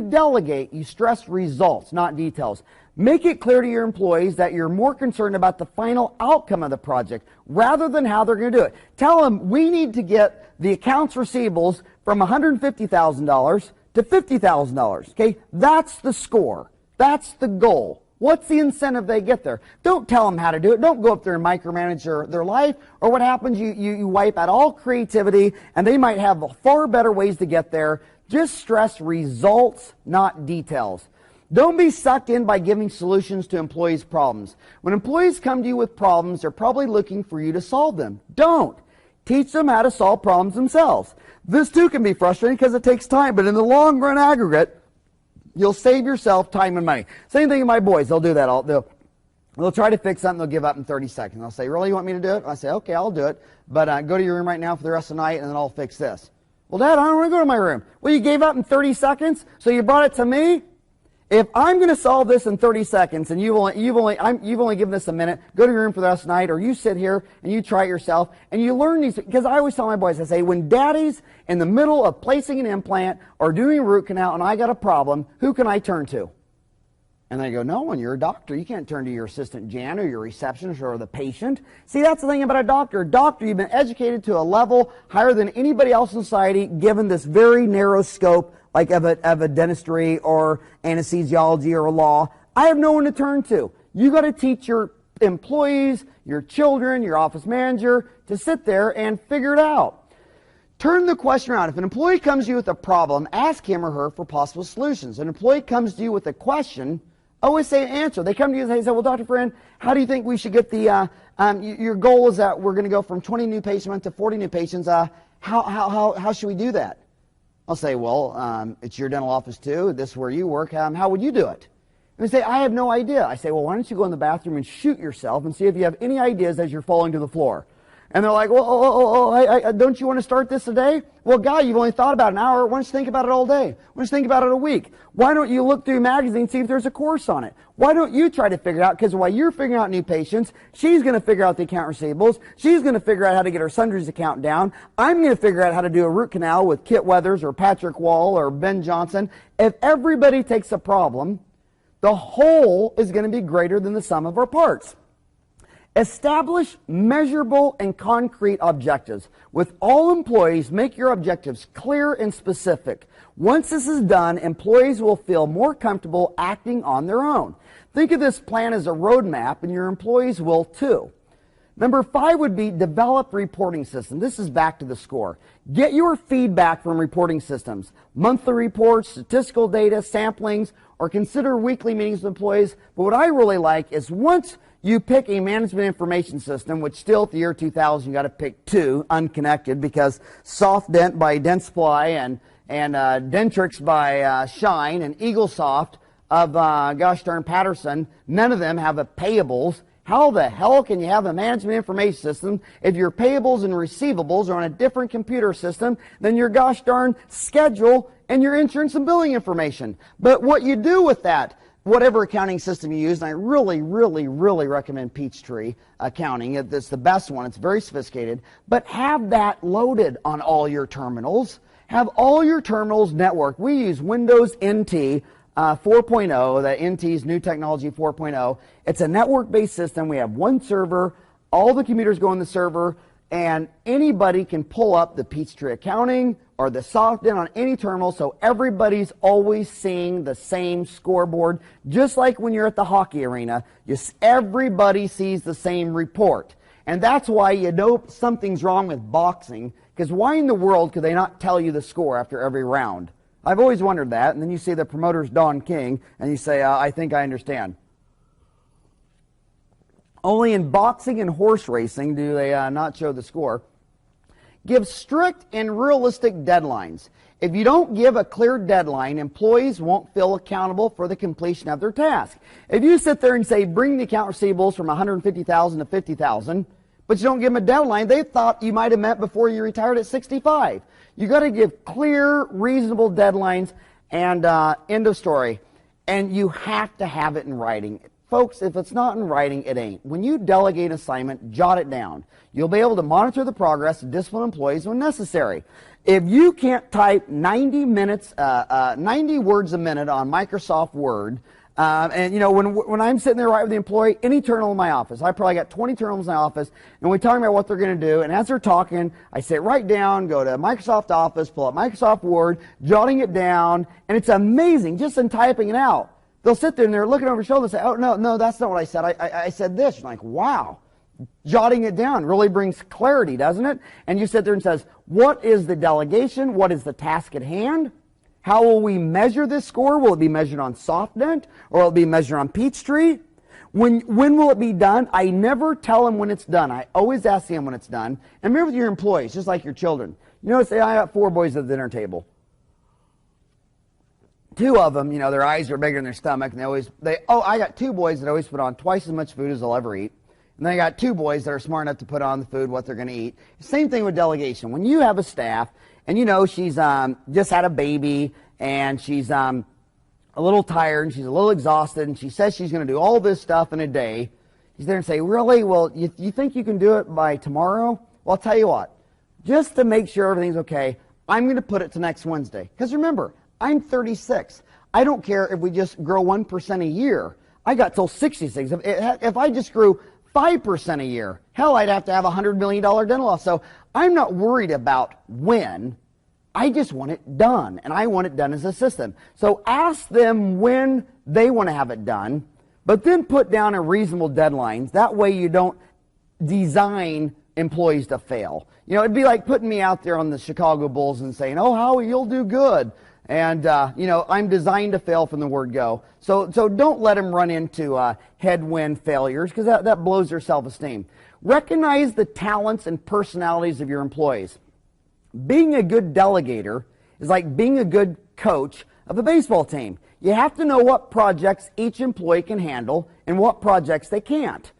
A: delegate, you stress results, not details. Make it clear to your employees that you're more concerned about the final outcome of the project rather than how they're going to do it. Tell them we need to get the accounts receivables from $150,000 to $50,000. Okay, that's the score. That's the goal. What's the incentive they get there? Don't tell them how to do it. Don't go up there and micromanage their life. Or what happens, you wipe out all creativity, and they might have far better ways to get there. Just stress results, not details. Don't be sucked in by giving solutions to employees' problems. When employees come to you with problems, they're probably looking for you to solve them. Don't. Teach them how to solve problems themselves. This too can be frustrating because it takes time, but in the long run aggregate, you'll save yourself time and money. Same thing with my boys. They'll do that. They'll try to fix something. They'll give up in 30 seconds. They'll say, really, you want me to do it? I say, okay, I'll do it. But go to your room right now for the rest of the night, and then I'll fix this. Well, Dad, I don't want to go to my room. Well, you gave up in 30 seconds, so you brought it to me? If I'm going to solve this in 30 seconds and you've only given this a minute, go to your room for the rest of the night, or you sit here and you try it yourself and you learn these. Because I always tell my boys, I say, when Daddy's in the middle of placing an implant or doing a root canal and I got a problem, who can I turn to? And they go, no one, you're a doctor. You can't turn to your assistant Jan or your receptionist or the patient. See, that's the thing about a doctor. A doctor, you've been educated to a level higher than anybody else in society, given this very narrow scope, like of a dentistry or anesthesiology or a law. I have no one to turn to. You got to teach your employees, your children, your office manager to sit there and figure it out. Turn the question around. If an employee comes to you with a problem, ask him or her for possible solutions. An employee comes to you with a question, always say answer. They come to you and say, well, Dr. Friend, how do you think we should get the, your goal is that we're going to go from 20 new patients a month to 40 new patients. How should we do that? I'll say, well, it's your dental office too. This is where you work. How would you do it? And they say, I have no idea. I say, well, why don't you go in the bathroom and shoot yourself and see if you have any ideas as you're falling to the floor. And they're like, well, don't you want to start this today? Well, guy, you've only thought about an hour. Why don't you think about it all day? Why don't you think about it a week? Why don't you look through magazines and see if there's a course on it? Why don't you try to figure it out? Because while you're figuring out new patients, she's going to figure out the account receivables. She's going to figure out how to get her sundries account down. I'm going to figure out how to do a root canal with Kit Weathers or Patrick Wall or Ben Johnson. If everybody takes a problem, the whole is going to be greater than the sum of our parts. Establish measurable and concrete objectives. With all employees, make your objectives clear and specific. Once this is done, employees will feel more comfortable acting on their own. Think of this plan as a roadmap, and your employees will too. Number 5 would be develop reporting systems. This is back to the score. Get your feedback from reporting systems. Monthly reports, statistical data, samplings, or consider weekly meetings with employees. But what I really like is once you pick a management information system, which still at the year 2000, you got to pick 2 unconnected because SoftDent by Dentsply and Dentrix by Shine and EagleSoft of gosh darn Patterson, none of them have a payables. How the hell can you have a management information system if your payables and receivables are on a different computer system than your gosh darn schedule and your insurance and billing information? But what you do with that, whatever accounting system you use, and I really, really, really recommend Peachtree Accounting. It's the best one. It's very sophisticated. But have that loaded on all your terminals. Have all your terminals networked. We use Windows NT 4.0, the NT's New Technology 4.0. It's a network-based system. We have one server. All the computers go on the server, and anybody can pull up the Peachtree Accounting or the SoftDent on any terminal, so everybody's always seeing the same scoreboard. Just like when you're at the hockey arena, everybody sees the same report. And that's why you know something's wrong with boxing, because why in the world could they not tell you the score after every round? I've always wondered that, and then you see the promoter's Don King, and you say, I think I understand. Only in boxing and horse racing do they not show the score. Give strict and realistic deadlines. If you don't give a clear deadline, employees won't feel accountable for the completion of their task. If you sit there and say, bring the account receivables from $150,000 to $50,000, but you don't give them a deadline, they thought you might have met before you retired at 65. You got to give clear, reasonable deadlines, and end of story. And you have to have it in writing. Folks, if it's not in writing, it ain't. When you delegate an assignment, jot it down. You'll be able to monitor the progress and discipline employees when necessary. If you can't type 90 words a minute on Microsoft Word, and you know, when I'm sitting there right with the employee, any terminal in my office, I probably got 20 terminals in my office, and we're talking about what they're going to do, and as they're talking, I sit right down, go to Microsoft Office, pull up Microsoft Word, jotting it down, and it's amazing just in typing it out. They'll sit there and they're looking over their shoulder and say, oh, no, that's not what I said. I said this. You're like, wow. Jotting it down really brings clarity, doesn't it? And you sit there and says, what is the delegation? What is the task at hand? How will we measure this score? Will it be measured on SoftDent or will it be measured on Peachtree? When will it be done? I never tell them when it's done. I always ask them when it's done. And remember with your employees, just like your children. You know, say I got 4 boys at the dinner table. 2 of them, you know, their eyes are bigger than their stomach, and I got 2 boys that always put on twice as much food as they'll ever eat. And then I got 2 boys that are smart enough to put on the food, what they're going to eat. Same thing with delegation. When you have a staff, and you know she's just had a baby, and she's a little tired, and she's a little exhausted, and she says she's going to do all this stuff in a day, he's there and say, really? Well, you think you can do it by tomorrow? Well, I'll tell you what. Just to make sure everything's okay, I'm going to put it to next Wednesday. Because remember, I'm 36. I don't care if we just grow 1% a year. I got till 66. If I just grew 5% a year, hell, I'd have to have a $100 million dental office. So I'm not worried about when. I just want it done, and I want it done as a system. So ask them when they want to have it done, but then put down a reasonable deadlines. That way you don't design employees to fail. You know, it'd be like putting me out there on the Chicago Bulls and saying, oh, Howie, you'll do good. And, you know, I'm designed to fail from the word go. So don't let them run into headwind failures, because that blows their self-esteem. Recognize the talents and personalities of your employees. Being a good delegator is like being a good coach of a baseball team. You have to know what projects each employee can handle and what projects they can't.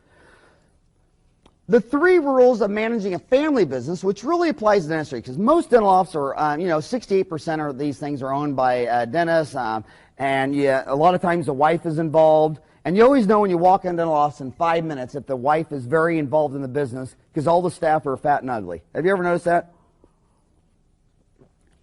A: The 3 rules of managing a family business, which really applies to dentistry, because most dental offices are, 68% of these things are owned by dentists, and a lot of times the wife is involved. And you always know when you walk into dental office in 5 minutes if the wife is very involved in the business, because all the staff are fat and ugly. Have you ever noticed that?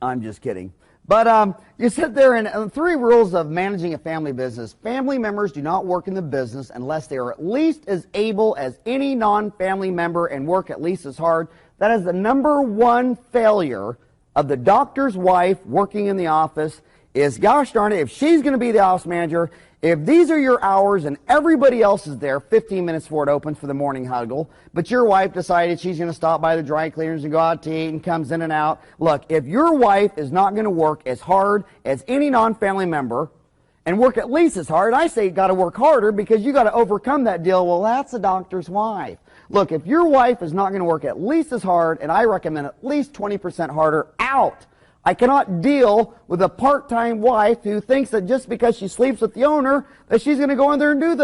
A: I'm just kidding. But you sit there and 3 rules of managing a family business. Family members do not work in the business unless they are at least as able as any non-family member and work at least as hard. That is the number 1 failure of the doctor's wife working in the office is, gosh darn it, if she's going to be the office manager, if these are your hours and everybody else is there 15 minutes before it opens for the morning huddle, but your wife decided she's going to stop by the dry cleaners and go out to eat and comes in and out. Look, if your wife is not going to work as hard as any non-family member and work at least as hard, I say you got to work harder because you got to overcome that deal. Well, that's the doctor's wife. Look, if your wife is not going to work at least as hard, and I recommend at least 20% harder, out. I cannot deal with a part-time wife who thinks that just because she sleeps with the owner that she's going to go in there and do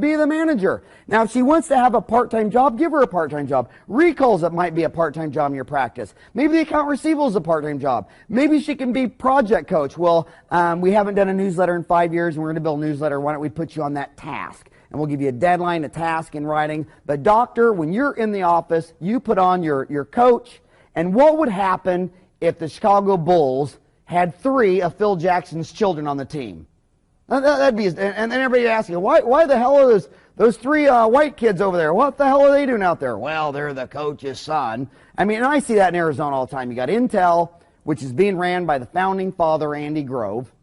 A: be the manager. Now, if she wants to have a part-time job, give her a part-time job. Recalls, it might be a part-time job in your practice. Maybe the account receivable is a part-time job. Maybe she can be project coach. Well, we haven't done a newsletter in 5 years, and we're going to build a newsletter. Why don't we put you on that task? And we'll give you a deadline, a task in writing. But doctor, when you're in the office, you put on your coach. And what would happen if the Chicago Bulls had 3 of Phil Jackson's children on the team? That'd be, and everybody asking, why the hell are those 3 white kids over there? What the hell are they doing out there? Well, they're the coach's son. I mean, and I see that in Arizona all the time. You got Intel, which is being ran by the founding father, Andy Grove.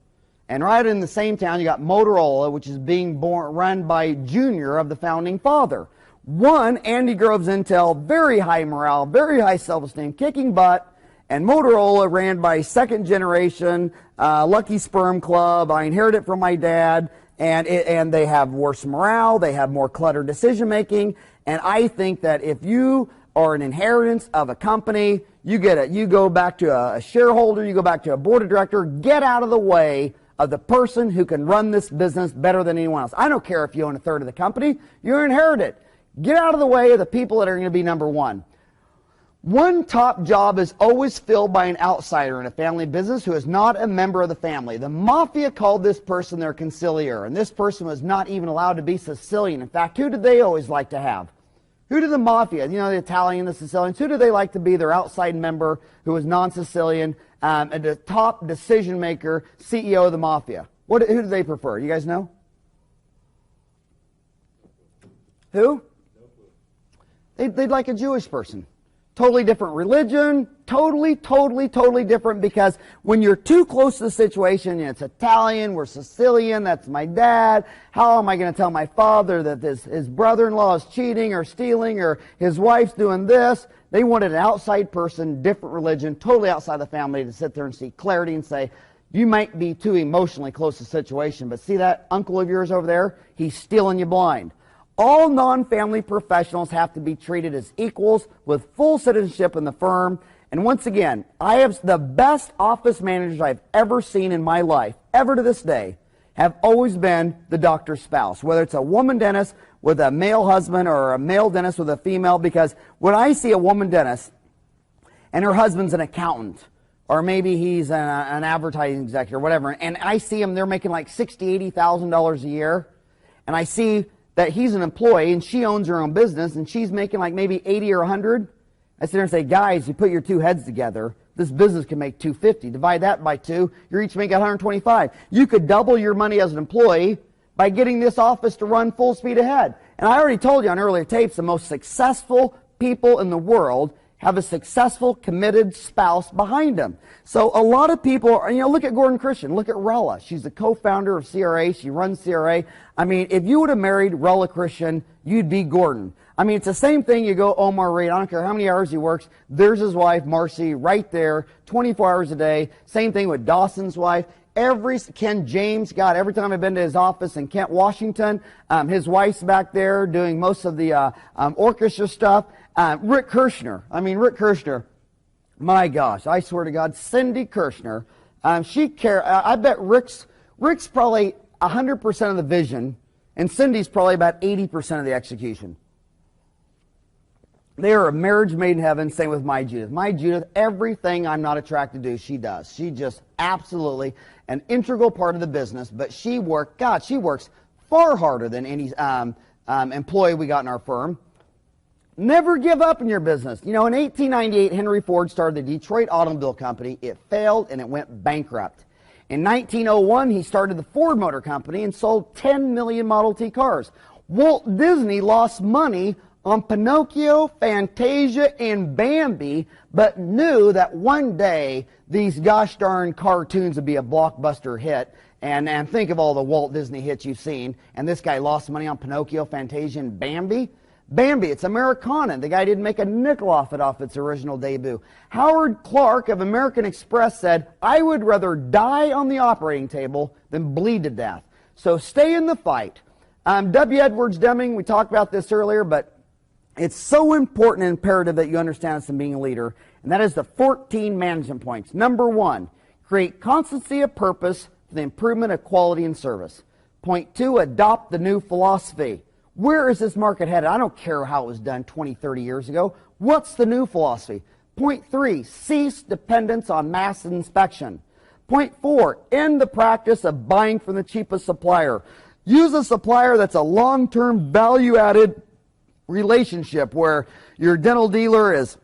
A: And right in the same town, you got Motorola, which is being run by Junior of the founding father. One, Andy Grove's Intel, very high morale, very high self-esteem, kicking butt. And Motorola ran by second generation, Lucky Sperm Club. I inherited it from my dad, and they have worse morale. They have more cluttered decision making. And I think that if you are an inheritance of a company, you get it. You go back to a shareholder. You go back to a board of director. Get out of the way of the person who can run this business better than anyone else. I don't care if you own a third of the company. You're inherited. Get out of the way of the people that are going to be number 1. One top job is always filled by an outsider in a family business who is not a member of the family. The mafia called this person their consigliere, and this person was not even allowed to be Sicilian. In fact, who did they always like to have? Who did the mafia, the Italian, the Sicilians, who did they like to be their outside member who was non-Sicilian, the top decision maker, CEO of the mafia? Who do they prefer? You guys know? Who? They'd like a Jewish person. Totally different religion, totally different, because when you're too close to the situation, it's Italian, we're Sicilian, that's my dad, how am I going to tell my father that his brother-in-law is cheating or stealing or his wife's doing this? They wanted an outside person, different religion, totally outside the family to sit there and see clarity and say, you might be too emotionally close to the situation, but see that uncle of yours over there? He's stealing you blind. All non-family professionals have to be treated as equals with full citizenship in the firm. And once again, I have the best office managers I've ever seen in my life, ever to this day, have always been the doctor's spouse, whether it's a woman dentist with a male husband or a male dentist with a female, because when I see a woman dentist and her husband's an accountant, or maybe he's an advertising executive or whatever, and I see them, they're making like $60,000, $80,000 a year, and I see that he's an employee and she owns her own business and she's making like maybe 80 or 100. I sit there and say, guys, you put your 2 heads together, this business can make 250. Divide that by 2, you're each making 125. You could double your money as an employee by getting this office to run full speed ahead. And I already told you on earlier tapes, the most successful people in the world have a successful, committed spouse behind them. So a lot of people are, look at Gordon Christian, look at Rella. She's the co-founder of CRA, she runs CRA. I mean, if you would have married Rella Christian, you'd be Gordon. I mean, it's the same thing, you go Omar Reed, I don't care how many hours he works, there's his wife, Marcy, right there, 24 hours a day. Same thing with Dawson's wife. Ken James, God, every time I've been to his office in Kent, Washington, his wife's back there doing most of the orchestra stuff. Rick Kirshner, my gosh, I swear to God, Cindy Kirshner, I bet Rick's Rick's probably 100% of the vision, and Cindy's probably about 80% of the execution. They are a marriage made in heaven. Same with my Judith. My Judith, everything I'm not attracted to, she does. She just absolutely an integral part of the business. But she works far harder than any employee we got in our firm. Never give up in your business. You know, in 1898, Henry Ford started the Detroit Automobile Company. It failed and it went bankrupt. In 1901, he started the Ford Motor Company and sold 10 million Model T cars. Walt Disney lost money on Pinocchio, Fantasia, and Bambi, but knew that one day these gosh darn cartoons would be a blockbuster hit. And think of all the Walt Disney hits you've seen. And this guy lost money on Pinocchio, Fantasia, and Bambi. Bambi, it's Americana. The guy didn't make a nickel off its original debut. Howard Clark of American Express said, "I would rather die on the operating table than bleed to death." So stay in the fight. W. Edwards Deming, we talked about this earlier, but it's so important and imperative that you understand this in being a leader, and that is the 14 management points. Number 1, create constancy of purpose for the improvement of quality and service. Point 2, adopt the new philosophy. Where is this market headed? I don't care how it was done 20, 30 years ago. What's the new philosophy? Point 3, cease dependence on mass inspection. Point 4, end the practice of buying from the cheapest supplier. Use a supplier that's a long-term value-added relationship where your dental dealer is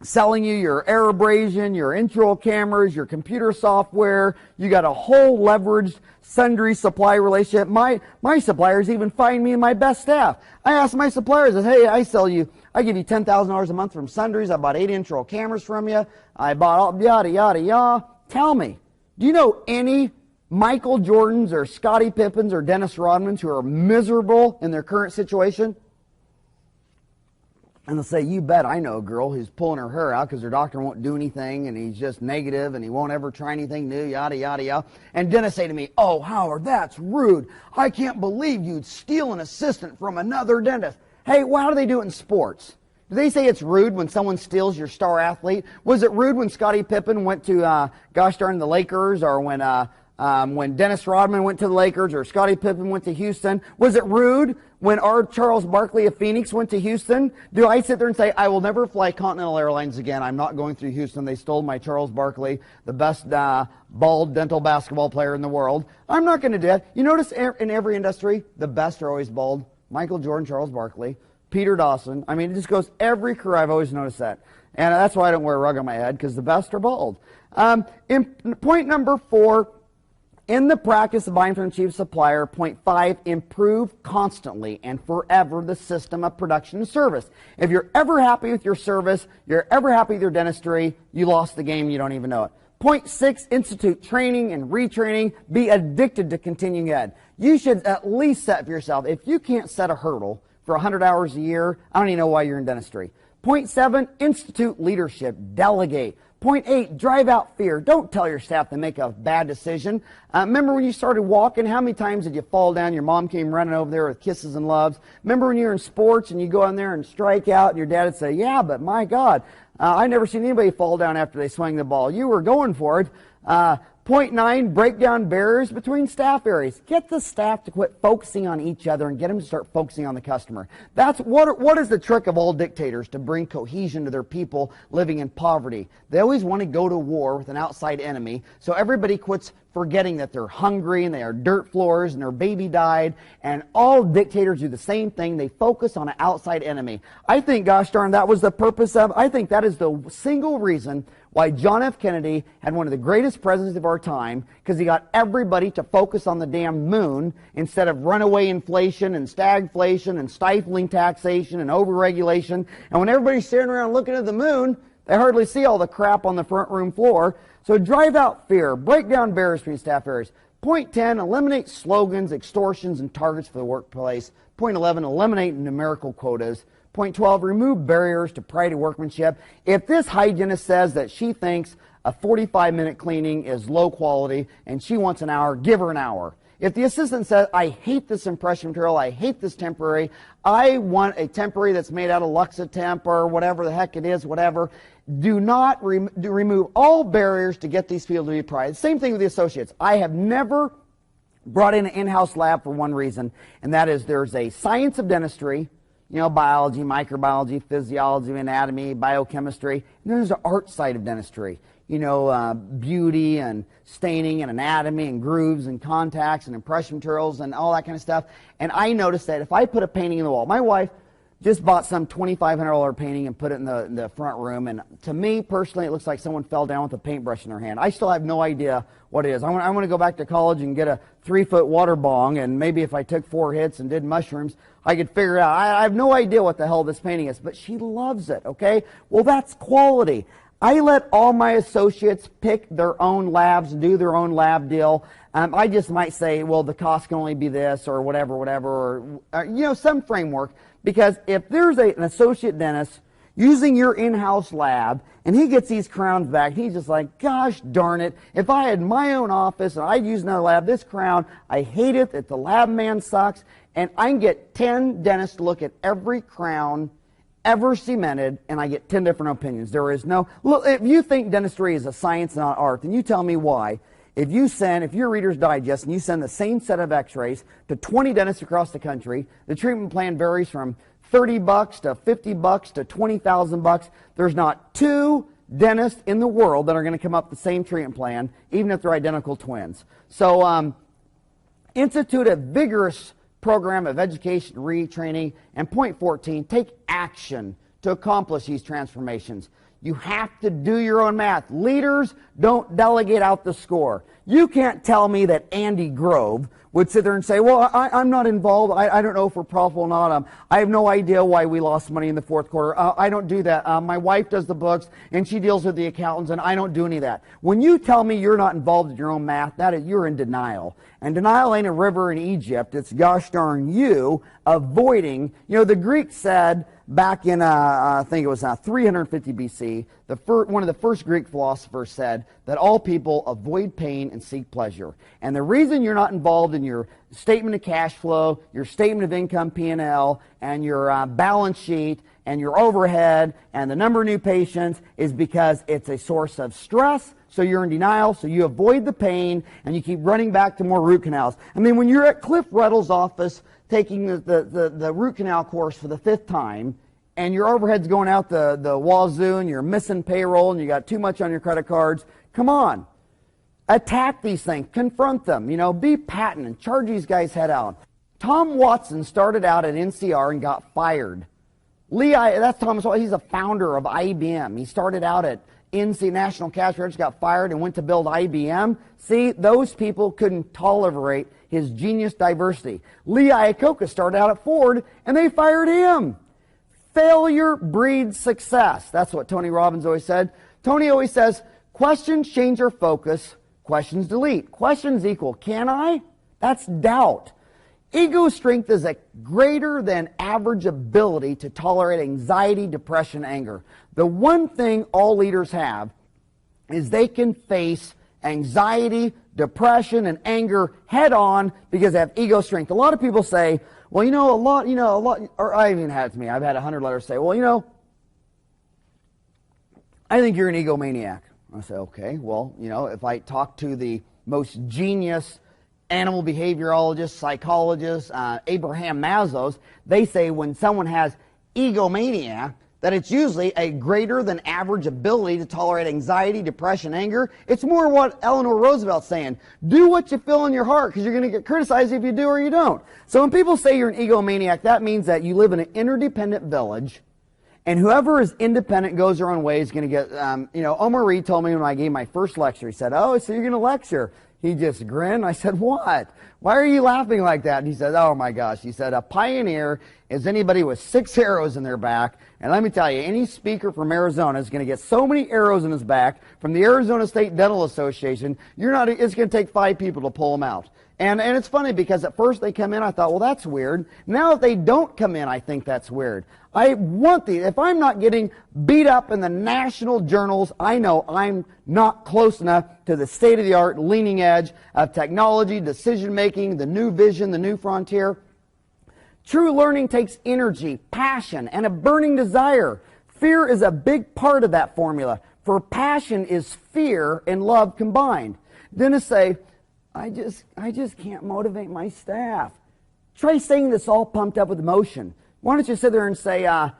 A: selling you your air abrasion, your intraoral cameras, your computer software. You got a whole leveraged sundry supply relationship. My suppliers even find me my best staff. I ask my suppliers, hey, I give you $10,000 a month from sundries. I bought 8 intraoral cameras from you. I bought all yada yada yada. Tell me, do you know any Michael Jordans or Scottie Pippens or Dennis Rodmans who are miserable in their current situation? And they'll say, you bet I know a girl who's pulling her hair out because her doctor won't do anything and he's just negative and he won't ever try anything new, yada, yada, yada. And Dennis say to me, oh, Howard, that's rude. I can't believe you'd steal an assistant from another dentist. Hey, well, how do they do it in sports? Do they say it's rude when someone steals your star athlete? Was it rude when Scottie Pippen went to, gosh darn, the Lakers, or when Dennis Rodman went to the Lakers or Scottie Pippen went to Houston? Was it rude when Charles Barkley of Phoenix went to Houston? Do I sit there and say, I will never fly Continental Airlines again. I'm not going through Houston. They stole my Charles Barkley, the best bald dental basketball player in the world. I'm not going to do that. You notice in every industry, the best are always bald. Michael Jordan, Charles Barkley, Peter Dawson. I mean, it just goes every career. I've always noticed that. And that's why I don't wear a rug on my head, because the best are bald. In point number 4, in the practice of buying from the chief supplier. Point 5, improve constantly and forever the system of production and service. If you're ever happy with your service, you're ever happy with your dentistry, you lost the game, you don't even know it. Point 6, institute training and retraining. Be addicted to continuing ed. You should at least set for yourself, if you can't set a hurdle for 100 hours a year, I don't even know why you're in dentistry. Point 7, institute leadership. Delegate. Point 8, drive out fear. Don't tell your staff to make a bad decision. Remember when you started walking, how many times did you fall down? Your mom came running over there with kisses and loves. Remember when you were in sports and you go in there and strike out and your dad would say, yeah, but my God, I never seen anybody fall down after they swing the ball. You were going for it. Point 9, break down barriers between staff areas. Get the staff to quit focusing on each other and get them to start focusing on the customer. That's what is the trick of all dictators? To bring cohesion to their people living in poverty. They always want to go to war with an outside enemy, so everybody quits forgetting that they're hungry and they are dirt floors and their baby died, and all dictators do the same thing. They focus on an outside enemy. I think, gosh darn, that was the purpose of, I think that is the single reason why John F. Kennedy had one of the greatest presidents of our time, because he got everybody to focus on the damn moon instead of runaway inflation and stagflation and stifling taxation and overregulation. And when everybody's staring around looking at the moon, they hardly see all the crap on the front room floor. So drive out fear, break down barriers between staff areas. Point 10, eliminate slogans, extortions, and targets for the workplace. Point 11, eliminate numerical quotas. Point 12, remove barriers to pride of workmanship. If this hygienist says that she thinks a 45-minute cleaning is low quality and she wants an hour, give her an hour. If the assistant says, I hate this impression material, I hate this temporary, I want a temporary that's made out of Luxatemp or whatever the heck it is, whatever, do not remove all barriers to get these people to be prized. Same thing with the associates. I have never brought in an in-house lab for one reason, and that is there's a science of dentistry, biology, microbiology, physiology, anatomy, biochemistry, and then there's the art side of dentistry. Beauty and staining and anatomy and grooves and contacts and impression materials and all that kind of stuff. And I noticed that if I put a painting in the wall, my wife just bought some $2,500 painting and put it in the front room, and to me personally it looks like someone fell down with a paintbrush in their hand. I still have no idea what it is. I want to go back to college and get a 3-foot water bong, and maybe if I took 4 hits and did mushrooms, I could figure it out. I have no idea what the hell this painting is, but she loves it, okay? Well, that's quality. I let all my associates pick their own labs, do their own lab deal. I just might say, well, the cost can only be this or whatever, or some framework. Because if there's an associate dentist using your in-house lab and he gets these crowns back, he's just like, gosh darn it, if I had my own office and I'd use another lab, this crown, I hate it, that the lab man sucks, and I can get 10 dentists to look at every crown ever cemented, and I get 10 different opinions. There is no, look, if you think dentistry is a science, not art, then you tell me why. If you're Reader's Digest and you send the same set of x-rays to 20 dentists across the country, the treatment plan varies from $30 to $50 to $20,000. There's not 2 dentists in the world that are going to come up with the same treatment plan, even if they're identical twins. So institute a vigorous program of education, retraining, and point 14, take action to accomplish these transformations. You have to do your own math. Leaders don't delegate out the score. You can't tell me that Andy Grove would sit there and say, well, I'm not involved. I don't know if we're profitable or not. I have no idea why we lost money in the fourth quarter. I don't do that. My wife does the books, and she deals with the accountants, and I don't do any of that. When you tell me you're not involved in your own math, you're in denial. And denial ain't a river in Egypt. It's gosh darn you avoiding. The Greeks said back in, I think it was 350 BC, one of the first Greek philosophers said that all people avoid pain and seek pleasure. And the reason you're not involved in your statement of cash flow, your statement of income P&L, and your balance sheet, and your overhead, and the number of new patients is because it's a source of stress, so you're in denial, so you avoid the pain, and you keep running back to more root canals. I mean, when you're at Cliff Reddle's office taking the root canal course for the 5th time, and your overhead's going out the wazoo, and you're missing payroll, and you got too much on your credit cards, come on. Attack these things. Confront them. Be Patton and charge these guys head out. Tom Watson started out at NCR and got fired. That's Thomas Watson. He's a founder of IBM. He started out at NC National Cash Register, got fired, and went to build IBM. See, those people couldn't tolerate his genius diversity. Lee Iacocca started out at Ford, and they fired him. Failure breeds success. That's what Tony Robbins always said. Tony always says, questions change our focus, questions delete. Questions equal, can I? That's doubt. Ego strength is a greater than average ability to tolerate anxiety, depression, anger. The one thing all leaders have is they can face anxiety, depression, and anger head on because they have ego strength. A lot of people say, well, a lot, or I even had it to me. I've had 100 letters say, well, I think you're an egomaniac. I say, okay, well, if I talk to the most genius animal behaviorologists, psychologists, Abraham Maslow's, they say when someone has egomania, that it's usually a greater than average ability to tolerate anxiety, depression, anger. It's more what Eleanor Roosevelt's saying. Do what you feel in your heart, because you're going to get criticized if you do or you don't. So when people say you're an egomaniac, that means that you live in an interdependent village, and whoever is independent goes their own way is going to get, Omar Reed told me when I gave my first lecture, he said, oh, so you're going to lecture. He just grinned. I said, what? Why are you laughing like that? And he said, oh my gosh. He said, a pioneer is anybody with 6 arrows in their back. And let me tell you, any speaker from Arizona is going to get so many arrows in his back from the Arizona State Dental Association, it's going to take 5 people to pull them out. And it's funny because at first they come in, I thought, well, that's weird. Now if they don't come in, I think that's weird. I want if I'm not getting beat up in the national journals, I know I'm not close enough to the state-of-the-art leading edge of technology, decision-making, the new vision, the new frontier. True learning takes energy, passion, and a burning desire. Fear is a big part of that formula, for passion is fear and love combined. Dentists say, I just can't motivate my staff. Try saying this all pumped up with emotion. Why don't you sit there and say, I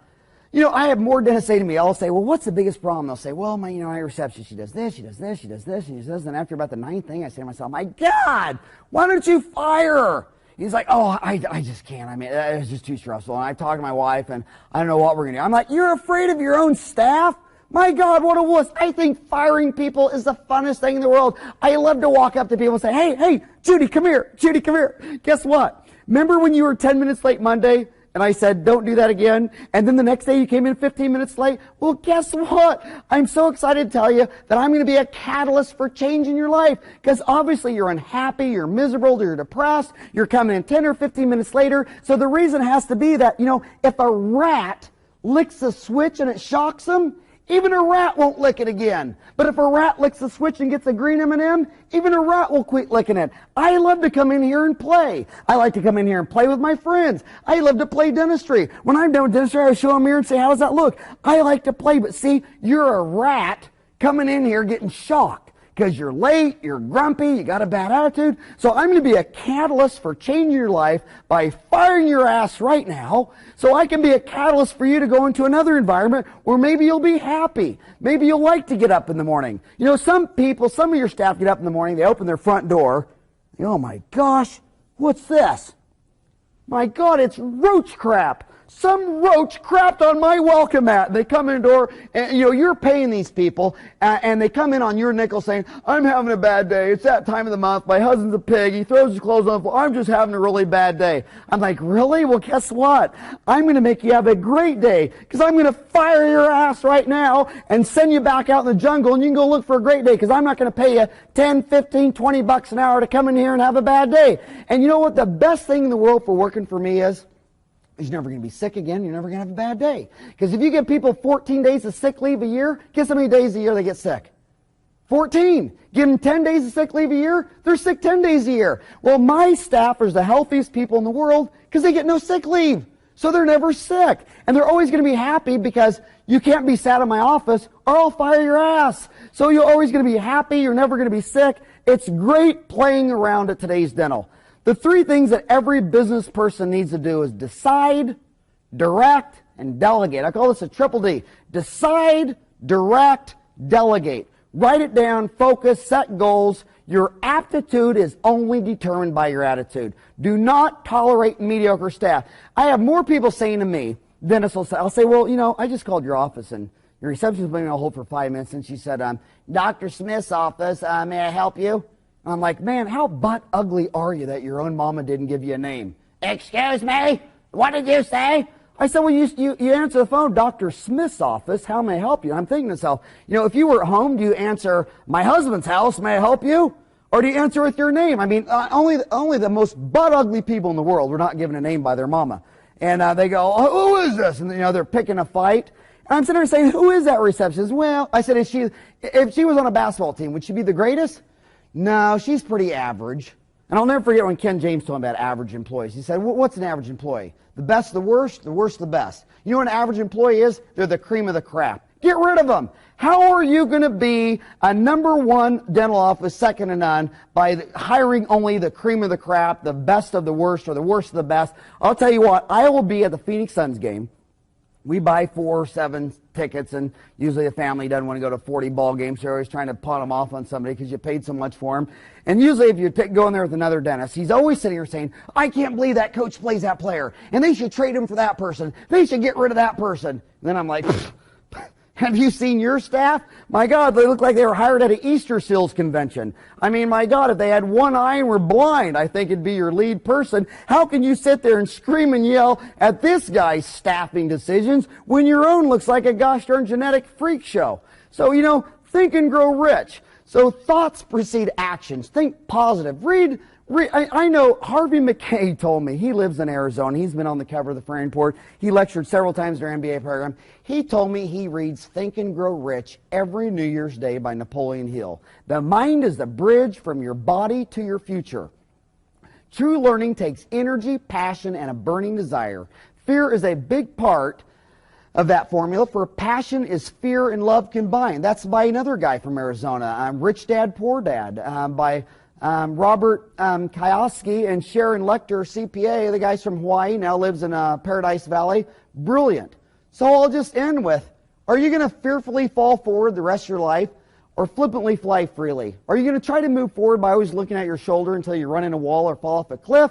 A: have more dentists say to me, I'll say, well, what's the biggest problem? They'll say, well, my reception, she does this, she does this, she does this, and she does this. And after about the 9th thing, I say to myself, my God, why don't you fire her? He's like, oh, I just can't. I mean, it's just too stressful. And I talk to my wife, and I don't know what we're going to do. I'm like, you're afraid of your own staff? My God, what a wuss. I think firing people is the funnest thing in the world. I love to walk up to people and say, hey, Judy, come here. Judy, come here. Guess what? Remember when you were 10 minutes late Monday? And I said, don't do that again. And then the next day you came in 15 minutes late. Well, guess what? I'm so excited to tell you that I'm going to be a catalyst for change in your life. Because obviously you're unhappy, you're miserable, you're depressed, you're coming in 10 or 15 minutes later. So the reason has to be that, if a rat licks a switch and it shocks them, even a rat won't lick it again. But if a rat licks the switch and gets a green M&M, even a rat will quit licking it. I love to come in here and play. I like to come in here and play with my friends. I love to play dentistry. When I'm done with dentistry, I show them here and say, how does that look? I like to play, but see, you're a rat coming in here getting shocked. Because you're late, you're grumpy, you got a bad attitude. So I'm going to be a catalyst for changing your life by firing your ass right now, so I can be a catalyst for you to go into another environment where maybe you'll be happy. Maybe you'll like to get up in the morning. Some of your staff get up in the morning, they open their front door. Oh my gosh, what's this? My God, it's roach crap. Some roach crapped on my welcome mat. They come in the door, and you're paying these people, and they come in on your nickel saying, I'm having a bad day. It's that time of the month. My husband's a pig. He throws his clothes on the floor. I'm just having a really bad day. I'm like, really? Well, guess what? I'm going to make you have a great day, because I'm going to fire your ass right now and send you back out in the jungle, and you can go look for a great day, because I'm not going to pay you 10, 15, 20 bucks an hour to come in here and have a bad day. And you know what the best thing in the world for working for me is? You're never going to be sick again. You're never going to have a bad day. Because if you give people 14 days of sick leave a year, guess how many days a year they get sick? 14. Give them 10 days of sick leave a year, they're sick 10 days a year. Well, my staff are the healthiest people in the world because they get no sick leave. So they're never sick. And they're always going to be happy because you can't be sat in my office or I'll fire your ass. So you're always going to be happy. You're never going to be sick. It's great playing around at Today's Dental. The 3 things that every business person needs to do is decide, direct, and delegate. I call this a triple D. Decide, direct, delegate. Write it down, focus, set goals. Your aptitude is only determined by your attitude. Do not tolerate mediocre staff. I have more people saying to me, dentists will say, I'll say, well, I just called your office and your receptionist's been on hold for 5 minutes and she said, Dr. Smith's office, may I help you? I'm like, man, how butt ugly are you that your own mama didn't give you a name? Excuse me? What did you say? I said, well, you answer the phone, Dr. Smith's office, how may I help you? I'm thinking to myself, if you were at home, do you answer my husband's house, may I help you? Or do you answer with your name? I mean, only the most butt ugly people in the world were not given a name by their mama. And they go, who is this? And they're picking a fight. And I'm sitting there saying, who is that receptionist? Well, I said, if she was on a basketball team, would she be the greatest? No, she's pretty average. And I'll never forget when Ken James told me about average employees. He said, what's an average employee? The best, the worst the best. You know what an average employee is? They're the cream of the crap. Get rid of them. How are you going to be a #1 dental office, second to none, by hiring only the cream of the crap, the best of the worst, or the worst of the best? I'll tell you what, I will be at the Phoenix Suns game. We buy 4 or 7 tickets, and usually the family doesn't want to go to 40 ball games. They're always trying to pot them off on somebody because you paid so much for them. And usually if you go in there with another dentist, he's always sitting here saying, I can't believe that coach plays that player, and they should trade him for that person. They should get rid of that person. And then I'm like, have you seen your staff? My God, they look like they were hired at an Easter Seals convention. I mean, my God, if they had one eye and were blind, I think it'd be your lead person. How can you sit there and scream and yell at this guy's staffing decisions when your own looks like a gosh darn genetic freak show? So, think and grow rich. So thoughts precede actions. Think positive. Read. I know Harvey McKay told me, he lives in Arizona, he's been on the cover of the Frame Report, he lectured several times during MBA program. He told me he reads Think and Grow Rich every New Year's Day by Napoleon Hill. The mind is the bridge from your body to your future. True learning takes energy, passion, and a burning desire. Fear is a big part of that formula, for passion is fear and love combined. That's by another guy from Arizona, Rich Dad, Poor Dad, by Robert Kiyosaki and Sharon Lecter, CPA, the guys from Hawaii, now lives in Paradise Valley. Brilliant. So I'll just end with, are you going to fearfully fall forward the rest of your life or flippantly fly freely? Are you going to try to move forward by always looking at your shoulder until you run in a wall or fall off a cliff?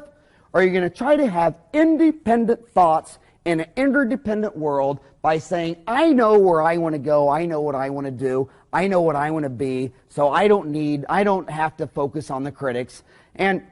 A: Or are you going to try to have independent thoughts in an interdependent world by saying, I know where I want to go, I know what I want to do, I know what I want to be, so I don't have to focus on the critics. And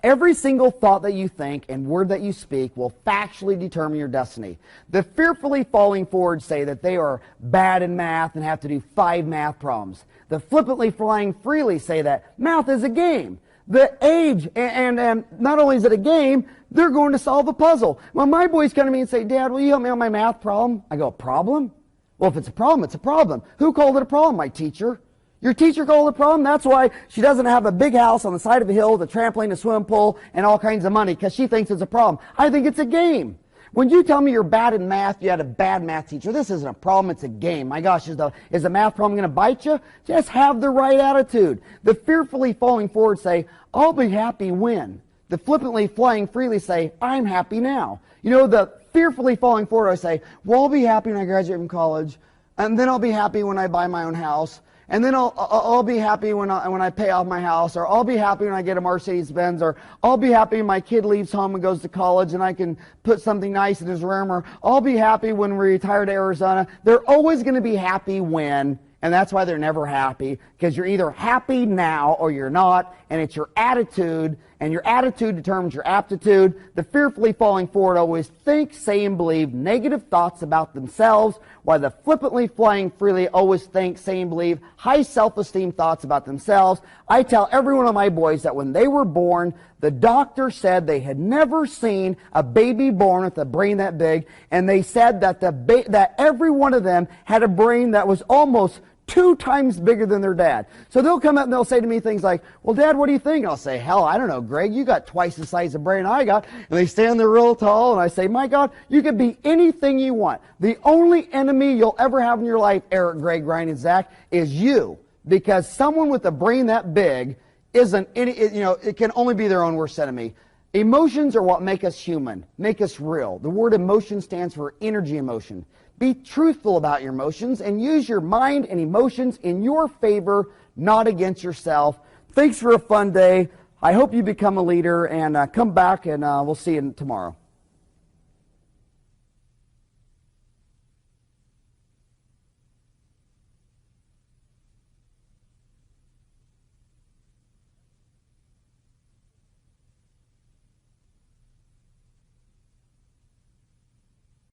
A: every single thought that you think and word that you speak will factually determine your destiny. The fearfully falling forward say that they are bad in math and have to do 5 math problems. The flippantly flying freely say that math is a game. The age, and not only is it a game, they're going to solve a puzzle. When my boys come to me and say, Dad, will you help me on my math problem? I go, problem? Well, if it's a problem, it's a problem. Who called it a problem? My teacher. Your teacher called it a problem? That's why she doesn't have a big house on the side of a hill, the trampoline, a swimming pool, and all kinds of money, because she thinks it's a problem. I think it's a game. When you tell me you're bad in math, you had a bad math teacher, this isn't a problem, it's a game. My gosh, is the math problem going to bite you? Just have the right attitude. The fearfully falling forward say, I'll be happy when. The flippantly flying freely say, I'm happy now. You know, the fearfully falling forward, I say, well, I'll be happy when I graduate from college, and then I'll be happy when I buy my own house, and then I'll be happy when I pay off my house, or I'll be happy when I get a Mercedes-Benz, or I'll be happy when my kid leaves home and goes to college and I can put something nice in his room, or I'll be happy when we retire to Arizona. They're always going to be happy when, and that's why they're never happy, because you're either happy now or you're not, and it's your attitude, and your attitude determines your aptitude. The fearfully falling forward always think, say, and believe negative thoughts about themselves, while the flippantly flying freely always think, say, and believe high self-esteem thoughts about themselves. I tell every one of my boys that when they were born, the doctor said they had never seen a baby born with a brain that big, and they said that that every one of them had a brain that was almost 2 times bigger than their dad. So they'll come up and they'll say to me things like, well, Dad, what do you think? And I'll say, hell, I don't know, Greg, you got twice the size of brain I got. And they stand there real tall, and I say, my God, you can be anything you want. The only enemy you'll ever have in your life, Eric, Greg, Ryan, and Zach, is you. Because someone with a brain that big it can only be their own worst enemy. Emotions are what make us human, make us real. The word emotion stands for energy emotion. Be truthful about your emotions and use your mind and emotions in your favor, not against yourself. Thanks for a fun day. I hope you become a leader, and come back, and we'll see you tomorrow.